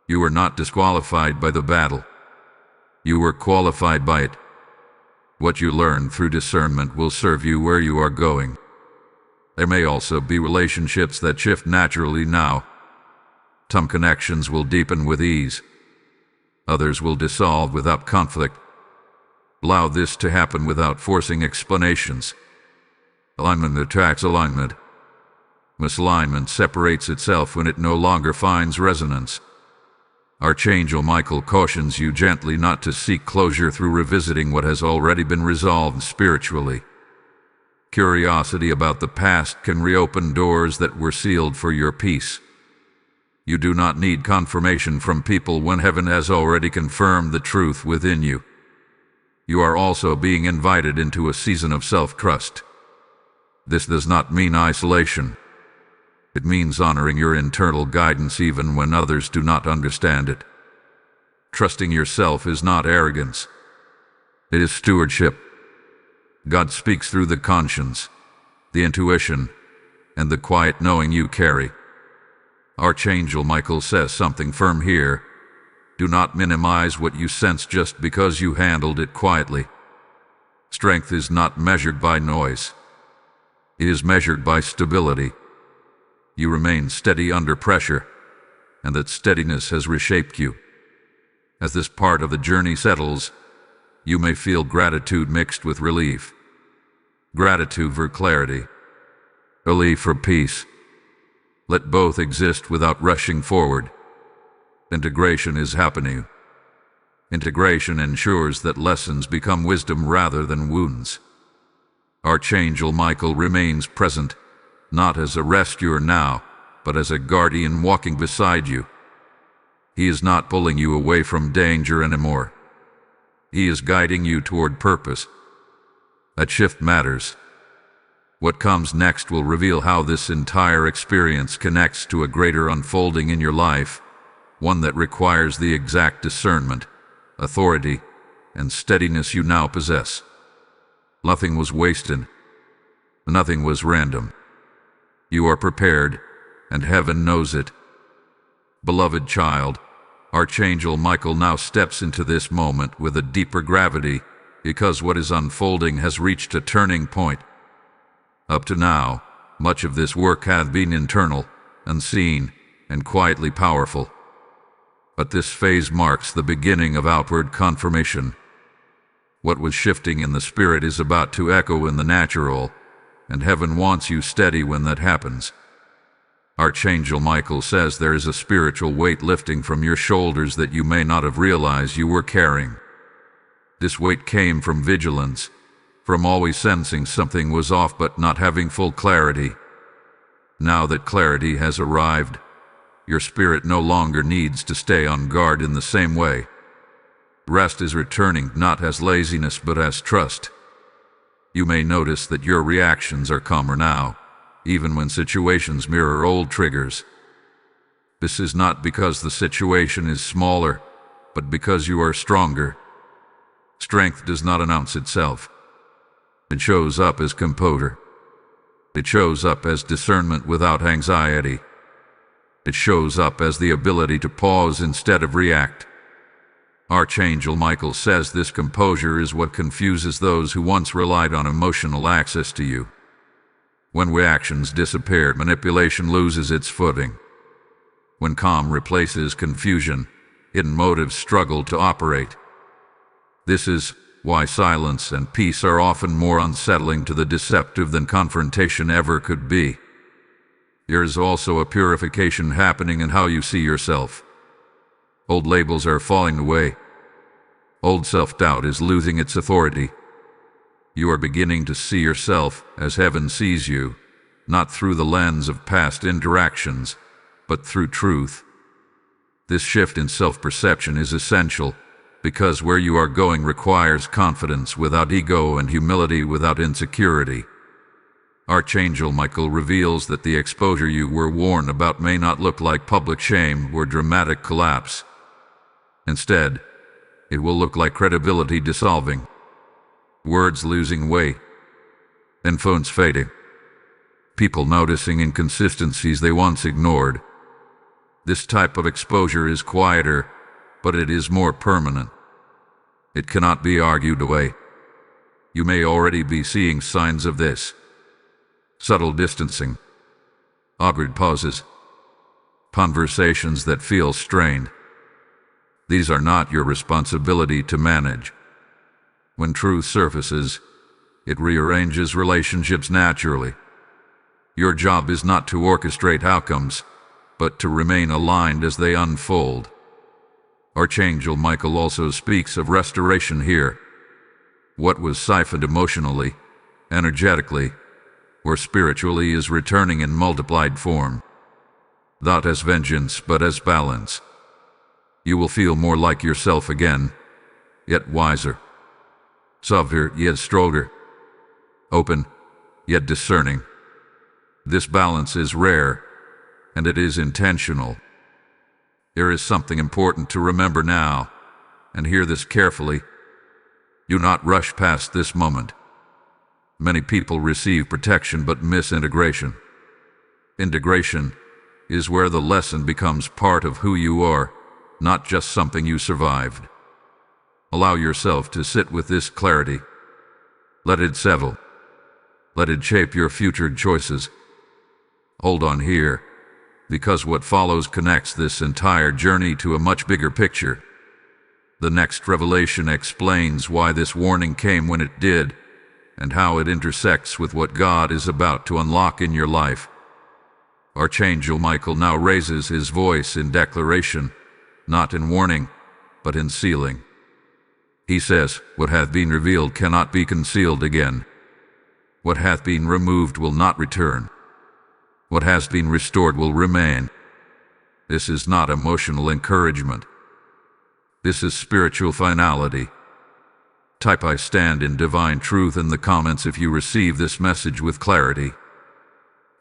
You were not disqualified by the battle. You were qualified by it. What you learn through discernment will serve you where you are going. There may also be relationships that shift naturally now. Some connections will deepen with ease. Others will dissolve without conflict. Allow this to happen without forcing explanations. Alignment attracts alignment. Misalignment separates itself when it no longer finds resonance. Archangel Michael cautions you gently not to seek closure through revisiting what has already been resolved spiritually. Curiosity about the past can reopen doors that were sealed for your peace. You do not need confirmation from people when heaven has already confirmed the truth within you. You are also being invited into a season of self-trust. This does not mean isolation. It means honoring your internal guidance even when others do not understand it. Trusting yourself is not arrogance. It is stewardship. God speaks through the conscience, the intuition, and the quiet knowing you carry. Archangel Michael says something firm here. Do not minimize what you sense just because you handled it quietly. Strength is not measured by noise. It is measured by stability. You remain steady under pressure, and that steadiness has reshaped you. As this part of the journey settles, you may feel gratitude mixed with relief. Gratitude for clarity, relief for peace. Let both exist without rushing forward. Integration is happening. Integration ensures that lessons become wisdom rather than wounds. Archangel Michael remains present, not as a rescuer now, but as a guardian walking beside you. He is not pulling you away from danger anymore. He is guiding you toward purpose. That shift matters. What comes next will reveal how this entire experience connects to a greater unfolding in your life, one that requires the exact discernment, authority, and steadiness you now possess. Nothing was wasted. Nothing was random. You are prepared, and heaven knows it. Beloved child, Archangel Michael now steps into this moment with a deeper gravity because what is unfolding has reached a turning point. Up to now, much of this work has been internal, unseen, and quietly powerful. But this phase marks the beginning of outward confirmation. What was shifting in the spirit is about to echo in the natural, and heaven wants you steady when that happens. Archangel Michael says there is a spiritual weight lifting from your shoulders that you may not have realized you were carrying. This weight came from vigilance, from always sensing something was off but not having full clarity. Now that clarity has arrived, your spirit no longer needs to stay on guard in the same way. Rest is returning not as laziness but as trust. You may notice that your reactions are calmer now, even when situations mirror old triggers. This is not because the situation is smaller, but because you are stronger. Strength does not announce itself. It shows up as composure. It shows up as discernment without anxiety. It shows up as the ability to pause instead of react. Archangel Michael says this composure is what confuses those who once relied on emotional access to you. When reactions disappear, manipulation loses its footing. When calm replaces confusion, hidden motives struggle to operate. This is why silence and peace are often more unsettling to the deceptive than confrontation ever could be. There is also a purification happening in how you see yourself. Old labels are falling away. Old self-doubt is losing its authority. You are beginning to see yourself as heaven sees you, not through the lens of past interactions, but through truth. This shift in self-perception is essential, because where you are going requires confidence without ego and humility without insecurity. Archangel Michael reveals that the exposure you were warned about may not look like public shame or dramatic collapse. Instead, it will look like credibility dissolving, words losing weight, influence fading, people noticing inconsistencies they once ignored. This type of exposure is quieter, but it is more permanent. It cannot be argued away. You may already be seeing signs of this. Subtle distancing, awkward pauses, conversations that feel strained. These are not your responsibility to manage. When truth surfaces, it rearranges relationships naturally. Your job is not to orchestrate outcomes, but to remain aligned as they unfold. Archangel Michael also speaks of restoration here. What was siphoned emotionally, energetically, or spiritually is returning in multiplied form. Not as vengeance, but as balance. You will feel more like yourself again, yet wiser. Softer, yet stronger. Open, yet discerning. This balance is rare, and it is intentional. There is something important to remember now, and hear this carefully. Do not rush past this moment. Many people receive protection but miss integration. Integration is where the lesson becomes part of who you are, not just something you survived. Allow yourself to sit with this clarity. Let it settle. Let it shape your future choices. Hold on here, because what follows connects this entire journey to a much bigger picture. The next revelation explains why this warning came when it did, and how it intersects with what God is about to unlock in your life. Archangel Michael now raises his voice in declaration, not in warning, but in sealing. He says, "What hath been revealed cannot be concealed again. What hath been removed will not return. What has been restored will remain." This is not emotional encouragement. This is spiritual finality. Type "I stand in divine truth" in the comments if you receive this message with clarity.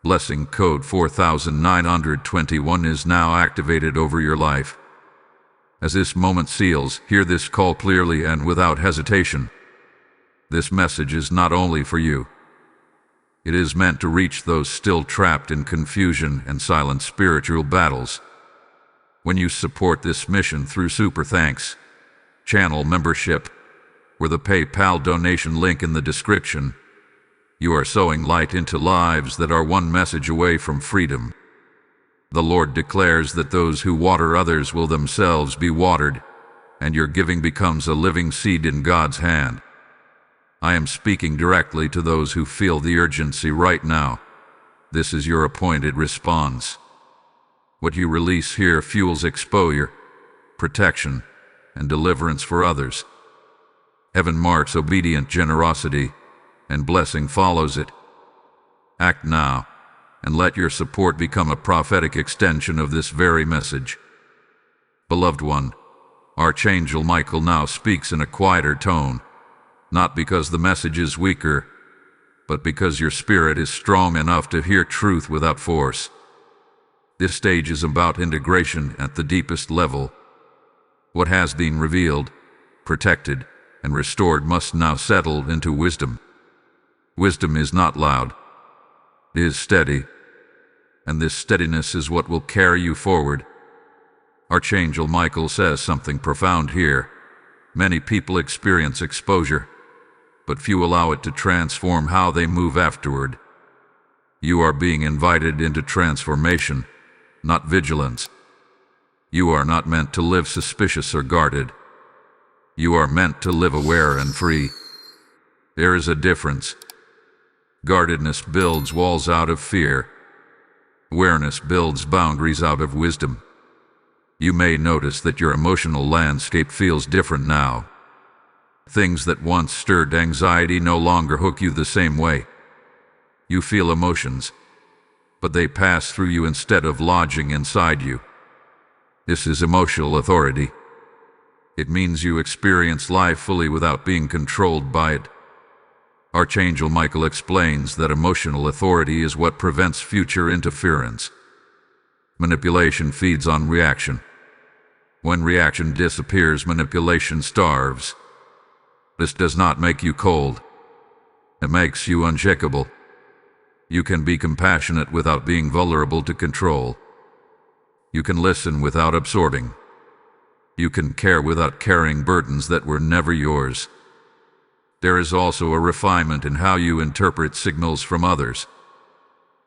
Blessing code 4921 is now activated over your life. As this moment seals, hear this call clearly and without hesitation. This message is not only for you. It is meant to reach those still trapped in confusion and silent spiritual battles. When you support this mission through Super Thanks, channel membership, or the PayPal donation link in the description, you are sowing light into lives that are one message away from freedom. The Lord declares that those who water others will themselves be watered, and your giving becomes a living seed in God's hand. I am speaking directly to those who feel the urgency right now. This is your appointed response. What you release here fuels exposure, protection, and deliverance for others. Heaven marks obedient generosity, and blessing follows it. Act now, and let your support become a prophetic extension of this very message. Beloved one, Archangel Michael now speaks in a quieter tone, not because the message is weaker, but because your spirit is strong enough to hear truth without force. This stage is about integration at the deepest level. What has been revealed, protected, and restored must now settle into wisdom. Wisdom is not loud. It is steady, and this steadiness is what will carry you forward. Archangel Michael says something profound here. Many people experience exposure, but few allow it to transform how they move afterward. You are being invited into transformation, not vigilance. You are not meant to live suspicious or guarded. You are meant to live aware and free. There is a difference. Guardedness builds walls out of fear. Awareness builds boundaries out of wisdom. You may notice that your emotional landscape feels different now. Things that once stirred anxiety no longer hook you the same way. You feel emotions, but they pass through you instead of lodging inside you. This is emotional authority. It means you experience life fully without being controlled by it. Archangel Michael explains that emotional authority is what prevents future interference. Manipulation feeds on reaction. When reaction disappears, manipulation starves. This does not make you cold. It makes you unshakable. You can be compassionate without being vulnerable to control. You can listen without absorbing. You can care without carrying burdens that were never yours. There is also a refinement in how you interpret signals from others.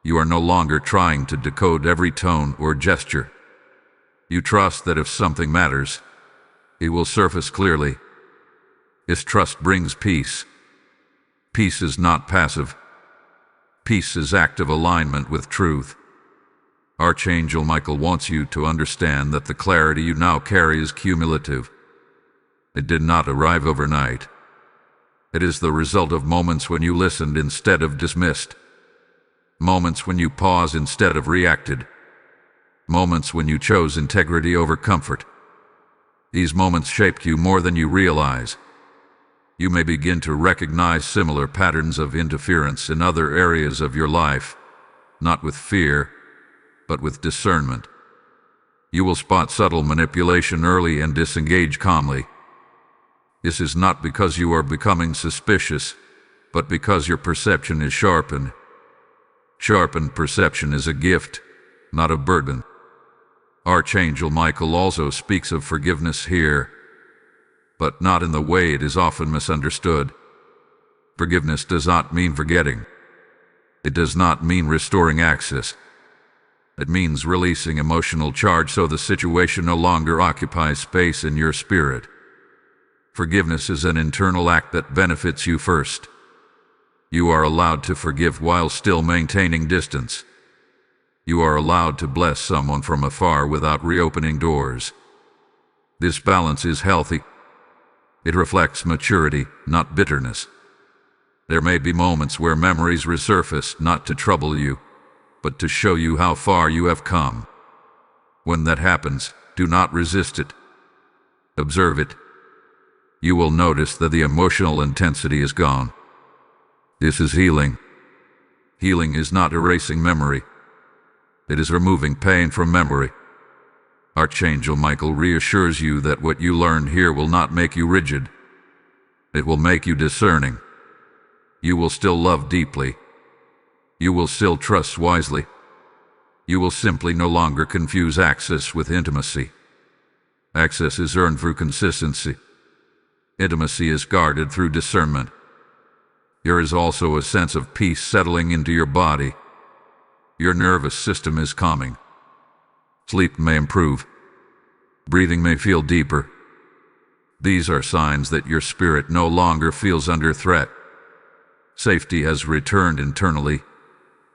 You are no longer trying to decode every tone or gesture. You trust that if something matters, it will surface clearly. This trust brings peace. Peace is not passive. Peace is active alignment with truth. Archangel Michael wants you to understand that the clarity you now carry is cumulative. It did not arrive overnight. It is the result of moments when you listened instead of dismissed. Moments when you paused instead of reacted. Moments when you chose integrity over comfort. These moments shaped you more than you realize. You may begin to recognize similar patterns of interference in other areas of your life, not with fear, but with discernment. You will spot subtle manipulation early and disengage calmly. This is not because you are becoming suspicious, but because your perception is sharpened. Sharpened perception is a gift, not a burden. Archangel Michael also speaks of forgiveness here, but not in the way it is often misunderstood. Forgiveness does not mean forgetting. It does not mean restoring access. It means releasing emotional charge so the situation no longer occupies space in your spirit. Forgiveness is an internal act that benefits you first. You are allowed to forgive while still maintaining distance. You are allowed to bless someone from afar without reopening doors. This balance is healthy. It reflects maturity, not bitterness. There may be moments where memories resurface not to trouble you, but to show you how far you have come. When that happens, do not resist it. Observe it. You will notice that the emotional intensity is gone. This is healing. Healing is not erasing memory. It is removing pain from memory. Archangel Michael reassures you that what you learned here will not make you rigid. It will make you discerning. You will still love deeply. You will still trust wisely. You will simply no longer confuse access with intimacy. Access is earned through consistency. Intimacy is guarded through discernment. There is also a sense of peace settling into your body. Your nervous system is calming. Sleep may improve. Breathing may feel deeper. These are signs that your spirit no longer feels under threat. Safety has returned internally,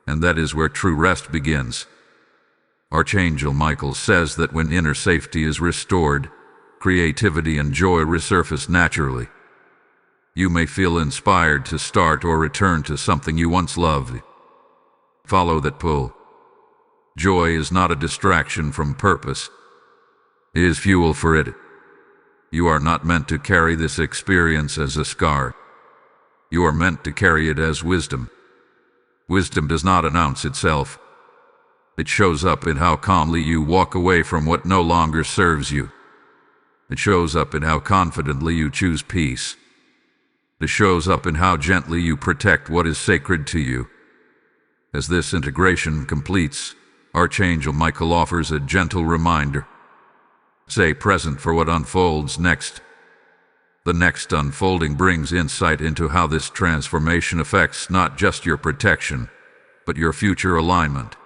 and that is where true rest begins. Archangel Michael says that when inner safety is restored, creativity and joy resurface naturally. You may feel inspired to start or return to something you once loved. Follow that pull. Joy is not a distraction from purpose. It is fuel for it. You are not meant to carry this experience as a scar. You are meant to carry it as wisdom. Wisdom does not announce itself. It shows up in how calmly you walk away from what no longer serves you. It shows up in how confidently you choose peace. It shows up in how gently you protect what is sacred to you. As this integration completes, Archangel Michael offers a gentle reminder. Stay present for what unfolds next. The next unfolding brings insight into how this transformation affects not just your protection, but your future alignment.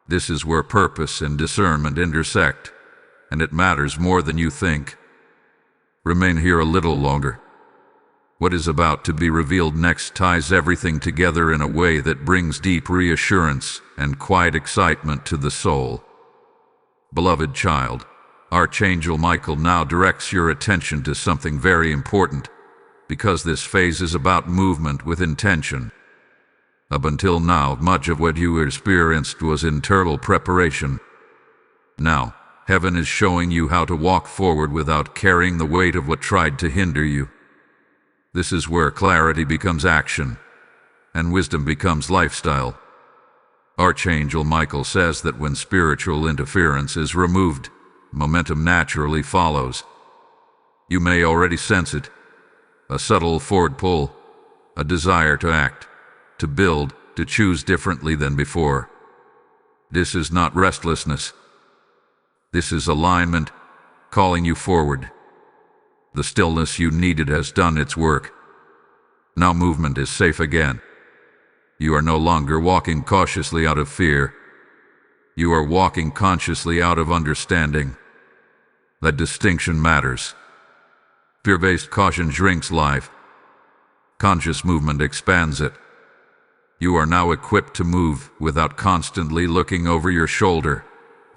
This is where purpose and discernment intersect, and it matters more than you think. Remain here a little longer. What is about to be revealed next ties everything together in a way that brings deep reassurance and quiet excitement to the soul. Beloved child, Archangel Michael now directs your attention to something very important, because this phase is about movement with intention. Up until now, much of what you experienced was internal preparation. Now, heaven is showing you how to walk forward without carrying the weight of what tried to hinder you. This is where clarity becomes action, and wisdom becomes lifestyle. Archangel Michael says that when spiritual interference is removed, momentum naturally follows. You may already sense it, a subtle forward pull, a desire to act, to build, to choose differently than before. This is not restlessness. This is alignment, calling you forward. The stillness you needed has done its work. Now movement is safe again. You are no longer walking cautiously out of fear. You are walking consciously out of understanding. That distinction matters. Fear-based caution shrinks life. Conscious movement expands it. You are now equipped to move without constantly looking over your shoulder,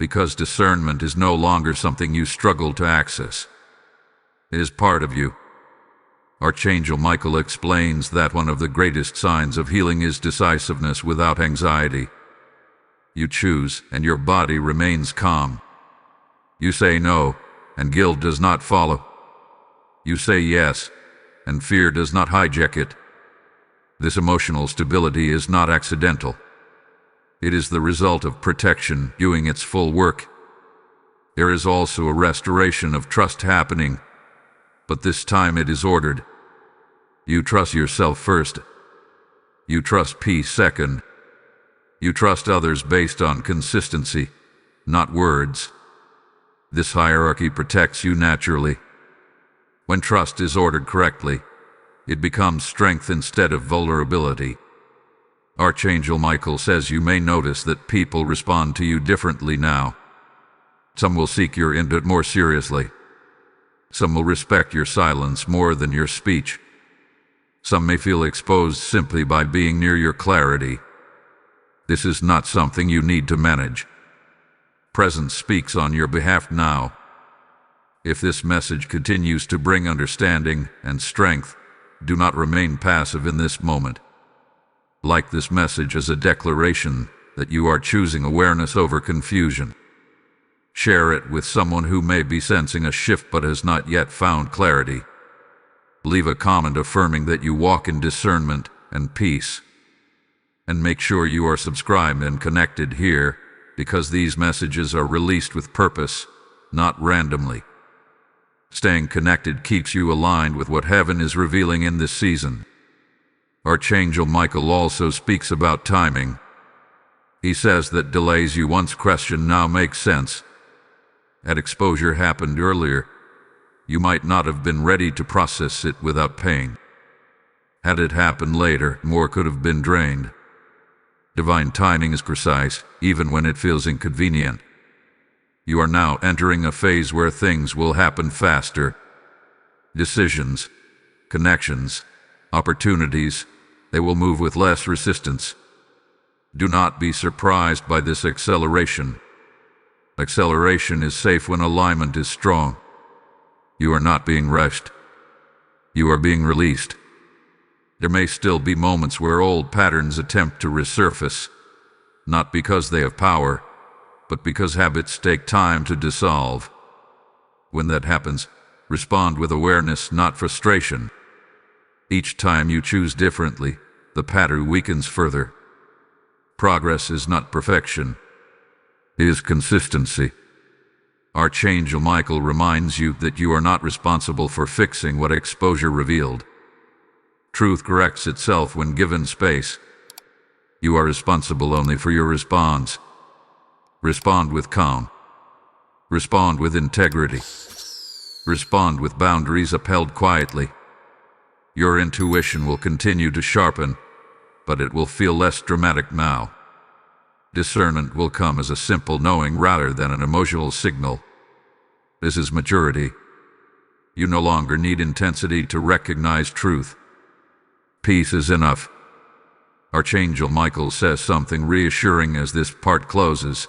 because discernment is no longer something you struggle to access. It is part of you. Archangel Michael explains that one of the greatest signs of healing is decisiveness without anxiety. You choose, and your body remains calm. You say no, and guilt does not follow. You say yes, and fear does not hijack it. This emotional stability is not accidental. It is the result of protection doing its full work. There is also a restoration of trust happening, but this time it is ordered. You trust yourself first. You trust peace second. You trust others based on consistency, not words. This hierarchy protects you naturally. When trust is ordered correctly, it becomes strength instead of vulnerability. Archangel Michael says you may notice that people respond to you differently now. Some will seek your input more seriously. Some will respect your silence more than your speech. Some may feel exposed simply by being near your clarity. This is not something you need to manage. Presence speaks on your behalf now. If this message continues to bring understanding and strength, do not remain passive in this moment. Like this message as a declaration that you are choosing awareness over confusion. Share it with someone who may be sensing a shift but has not yet found clarity. Leave a comment affirming that you walk in discernment and peace. And make sure you are subscribed and connected here, because these messages are released with purpose, not randomly. Staying connected keeps you aligned with what heaven is revealing in this season. Archangel Michael also speaks about timing. He says that delays you once questioned now make sense. Had exposure happened earlier, you might not have been ready to process it without pain. Had it happened later, more could have been drained. Divine timing is precise, even when it feels inconvenient. You are now entering a phase where things will happen faster. Decisions, connections, opportunities, they will move with less resistance. Do not be surprised by this acceleration. Acceleration is safe when alignment is strong. You are not being rushed. You are being released. There may still be moments where old patterns attempt to resurface, not because they have power, but because habits take time to dissolve. When that happens, respond with awareness, not frustration. Each time you choose differently, the pattern weakens further. Progress is not perfection. It is consistency. Archangel Michael reminds you that you are not responsible for fixing what exposure revealed. Truth corrects itself when given space. You are responsible only for your response. Respond with calm. Respond with integrity. Respond with boundaries upheld quietly. Your intuition will continue to sharpen, but it will feel less dramatic now. Discernment will come as a simple knowing rather than an emotional signal. This is maturity. You no longer need intensity to recognize truth. Peace is enough. Archangel Michael says something reassuring as this part closes.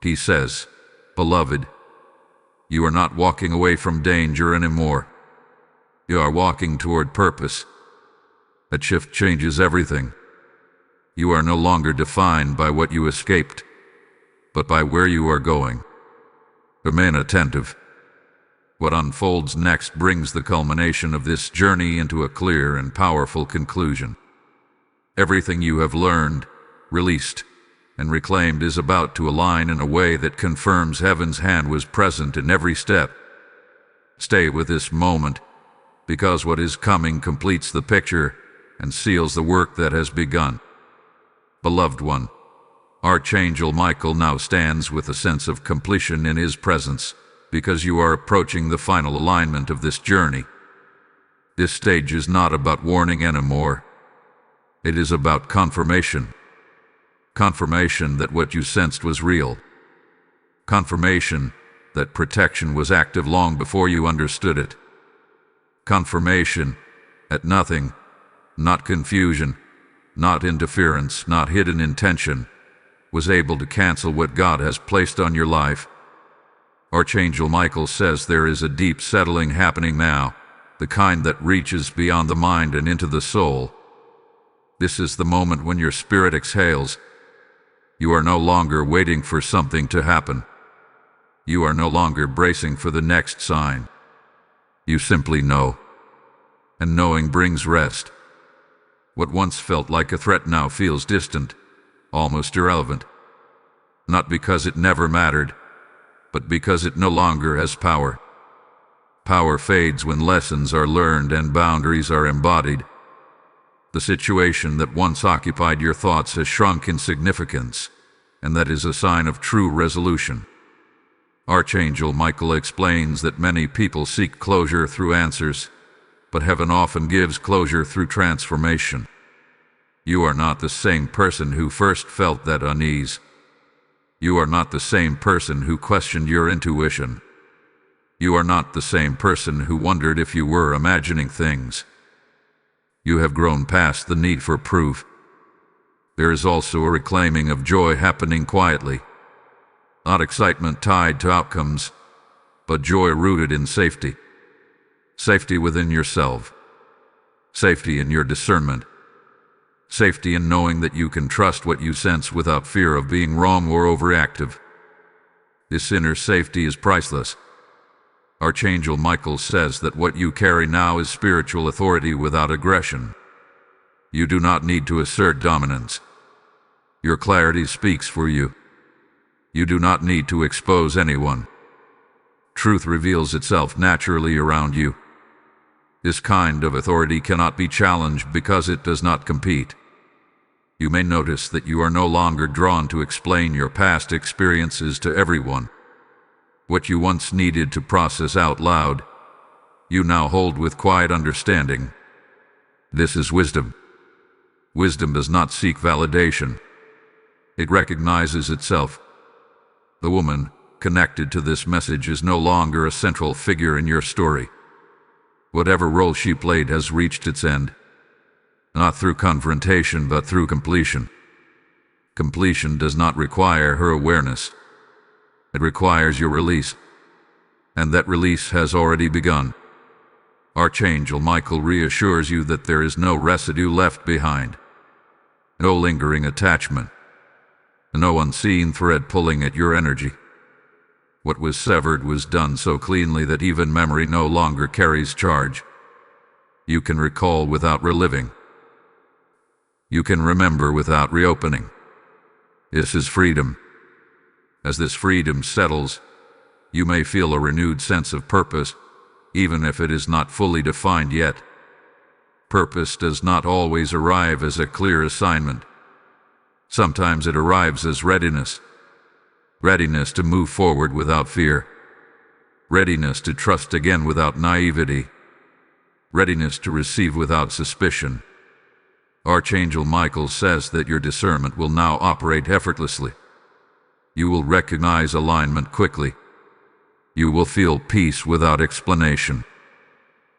He says, "Beloved, you are not walking away from danger anymore. You are walking toward purpose. That shift changes everything. You are no longer defined by what you escaped, but by where you are going. Remain attentive. What unfolds next brings the culmination of this journey into a clear and powerful conclusion. Everything you have learned, released, and reclaimed is about to align in a way that confirms heaven's hand was present in every step. Stay with this moment, because what is coming completes the picture and seals the work that has begun. Beloved one, Archangel Michael now stands with a sense of completion in his presence, because you are approaching the final alignment of this journey. This stage is not about warning anymore. It is about confirmation. Confirmation that what you sensed was real. Confirmation that protection was active long before you understood it. Confirmation that nothing, not confusion, not interference, not hidden intention, was able to cancel what God has placed on your life. Archangel Michael says there is a deep settling happening now, the kind that reaches beyond the mind and into the soul. This is the moment when your spirit exhales. You are no longer waiting for something to happen. You are no longer bracing for the next sign. You simply know. And knowing brings rest. What once felt like a threat now feels distant, almost irrelevant. Not because it never mattered, but because it no longer has power. Power fades when lessons are learned and boundaries are embodied. The situation that once occupied your thoughts has shrunk in significance, and that is a sign of true resolution. Archangel Michael explains that many people seek closure through answers, but heaven often gives closure through transformation. You are not the same person who first felt that unease. You are not the same person who questioned your intuition. You are not the same person who wondered if you were imagining things. You have grown past the need for proof. There is also a reclaiming of joy happening quietly. Not excitement tied to outcomes, but joy rooted in safety. Safety within yourself. Safety in your discernment. Safety in knowing that you can trust what you sense without fear of being wrong or overactive. This inner safety is priceless. Archangel Michael says that what you carry now is spiritual authority without aggression. You do not need to assert dominance. Your clarity speaks for you. You do not need to expose anyone. Truth reveals itself naturally around you. This kind of authority cannot be challenged because it does not compete. You may notice that you are no longer drawn to explain your past experiences to everyone. What you once needed to process out loud, you now hold with quiet understanding. This is wisdom. Wisdom does not seek validation. It recognizes itself. The woman connected to this message is no longer a central figure in your story. Whatever role she played has reached its end. Not through confrontation, but through completion. Completion does not require her awareness. It requires your release. And that release has already begun. Archangel Michael reassures you that there is no residue left behind. No lingering attachment. No unseen thread pulling at your energy. What was severed was done so cleanly that even memory no longer carries charge. You can recall without reliving. You can remember without reopening. This is freedom. As this freedom settles, you may feel a renewed sense of purpose, even if it is not fully defined yet. Purpose does not always arrive as a clear assignment. Sometimes it arrives as readiness. Readiness to move forward without fear. Readiness to trust again without naivety. Readiness to receive without suspicion. Archangel Michael says that your discernment will now operate effortlessly. You will recognize alignment quickly. You will feel peace without explanation.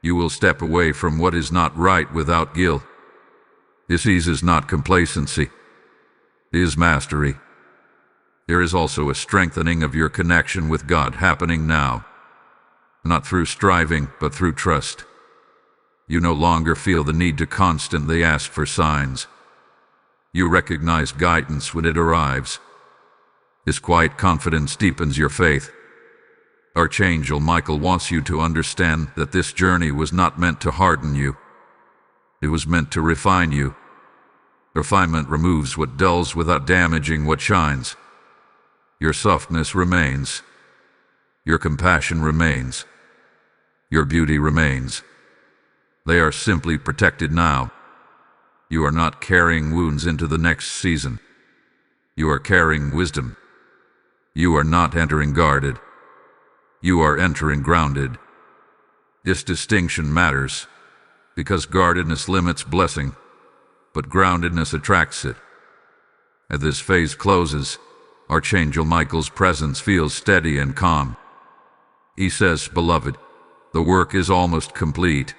You will step away from what is not right without guilt. This ease is not complacency. It is mastery. There is also a strengthening of your connection with God happening now. Not through striving, but through trust. You no longer feel the need to constantly ask for signs. You recognize guidance when it arrives. This quiet confidence deepens your faith. Archangel Michael wants you to understand that this journey was not meant to harden you. It was meant to refine you. Refinement removes what dulls without damaging what shines. Your softness remains. Your compassion remains. Your beauty remains. They are simply protected now. You are not carrying wounds into the next season. You are carrying wisdom. You are not entering guarded. You are entering grounded. This distinction matters, because guardedness limits blessing, but groundedness attracts it. As this phase closes, Archangel Michael's presence feels steady and calm. He says, "Beloved, the work is almost complete.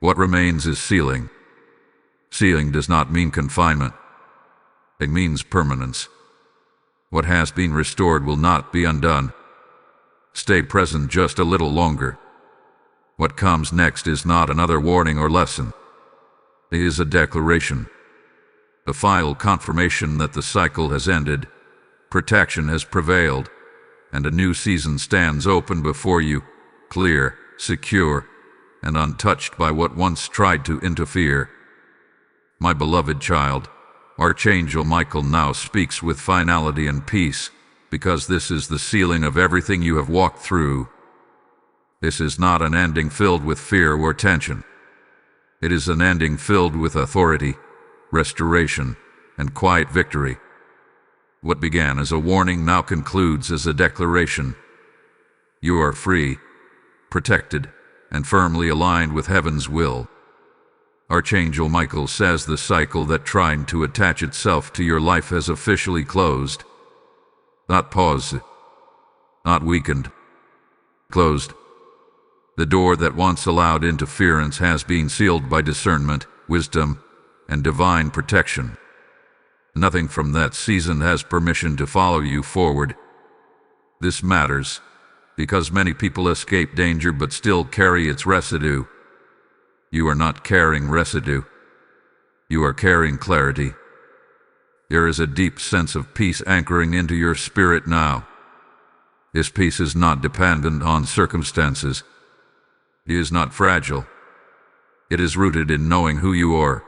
What remains is sealing." Sealing does not mean confinement. It means permanence. What has been restored will not be undone. Stay present just a little longer. What comes next is not another warning or lesson. It is a declaration, a final confirmation that the cycle has ended, protection has prevailed, and a new season stands open before you, clear, secure, and untouched by what once tried to interfere. My beloved child, Archangel Michael now speaks with finality and peace, because this is the sealing of everything you have walked through. This is not an ending filled with fear or tension. It is an ending filled with authority, restoration, and quiet victory. What began as a warning now concludes as a declaration. You are free, protected, and firmly aligned with heaven's will. Archangel Michael says the cycle that tried to attach itself to your life has officially closed. Not paused, not weakened, closed. The door that once allowed interference has been sealed by discernment, wisdom, and divine protection. Nothing from that season has permission to follow you forward. This matters, because many people escape danger but still carry its residue. You are not carrying residue. You are carrying clarity. There is a deep sense of peace anchoring into your spirit now. This peace is not dependent on circumstances. It is not fragile. It is rooted in knowing who you are,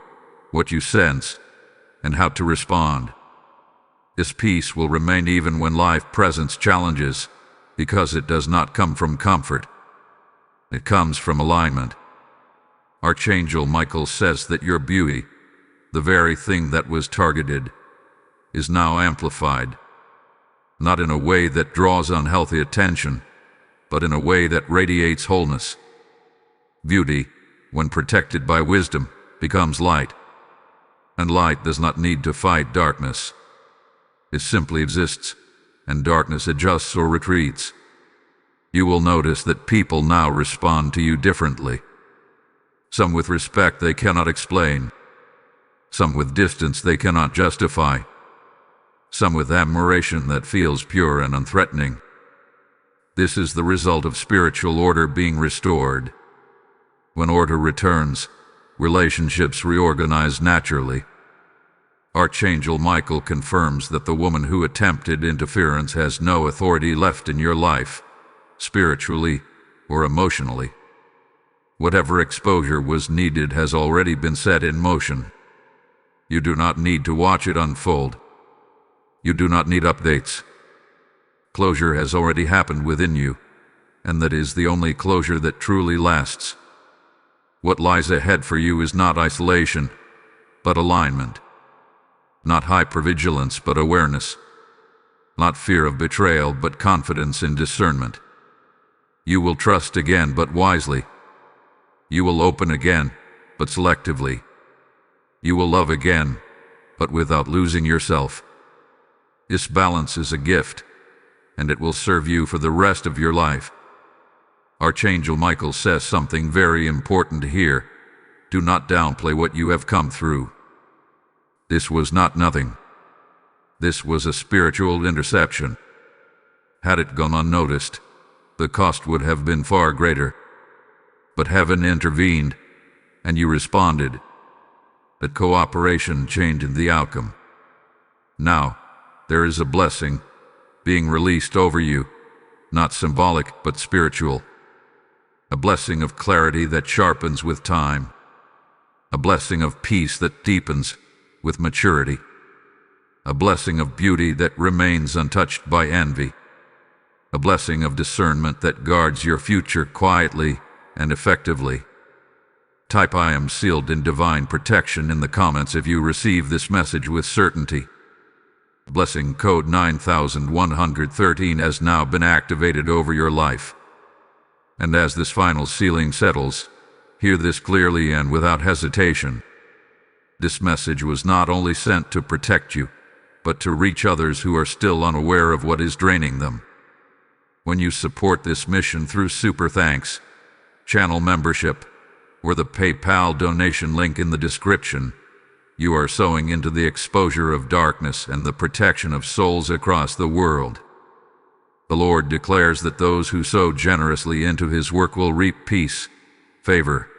what you sense, and how to respond. This peace will remain even when life presents challenges, because it does not come from comfort. It comes from alignment. Archangel Michael says that your beauty, the very thing that was targeted, is now amplified, not in a way that draws unhealthy attention, but in a way that radiates wholeness. Beauty, when protected by wisdom, becomes light, and light does not need to fight darkness. It simply exists, and darkness adjusts or retreats. You will notice that people now respond to you differently. Some with respect they cannot explain, some with distance they cannot justify, some with admiration that feels pure and unthreatening. This is the result of spiritual order being restored. When order returns, relationships reorganize naturally. Archangel Michael confirms that the woman who attempted interference has no authority left in your life, spiritually or emotionally. Whatever exposure was needed has already been set in motion. You do not need to watch it unfold. You do not need updates. Closure has already happened within you, and that is the only closure that truly lasts. What lies ahead for you is not isolation, but alignment. Not hypervigilance, but awareness. Not fear of betrayal, but confidence in discernment. You will trust again, but wisely. You will open again, but selectively. You will love again, but without losing yourself. This balance is a gift, and it will serve you for the rest of your life. Archangel Michael says something very important here. Do not downplay what you have come through. This was not nothing. This was a spiritual interception. Had it gone unnoticed, the cost would have been far greater. But heaven intervened, and you responded. That cooperation changed the outcome. Now, there is a blessing being released over you, not symbolic but spiritual. A blessing of clarity that sharpens with time. A blessing of peace that deepens with maturity. A blessing of beauty that remains untouched by envy. A blessing of discernment that guards your future quietly and effectively. Type "I am sealed in divine protection" in the comments if you receive this message with certainty. Blessing code 9113 has now been activated over your life. And as this final sealing settles, hear this clearly and without hesitation. This message was not only sent to protect you, but to reach others who are still unaware of what is draining them. When you support this mission through Super Thanks, channel membership, or the PayPal donation link in the description, you are sowing into the exposure of darkness and the protection of souls across the world. The Lord declares that those who sow generously into His work will reap peace, favor,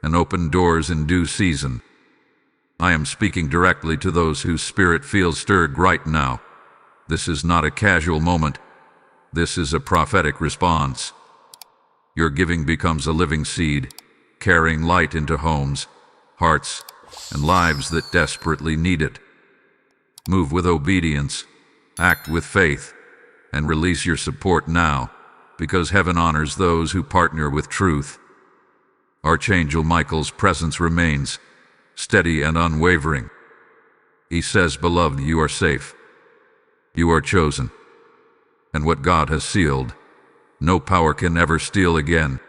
and open doors in due season. I am speaking directly to those whose spirit feels stirred right now. This is not a casual moment. This is a prophetic response. Your giving becomes a living seed, carrying light into homes, hearts, and lives that desperately need it. Move with obedience, act with faith, and release your support now, because heaven honors those who partner with truth. Archangel Michael's presence remains steady and unwavering. He says, "Beloved, you are safe. You are chosen. And what God has sealed, no power can ever steal again."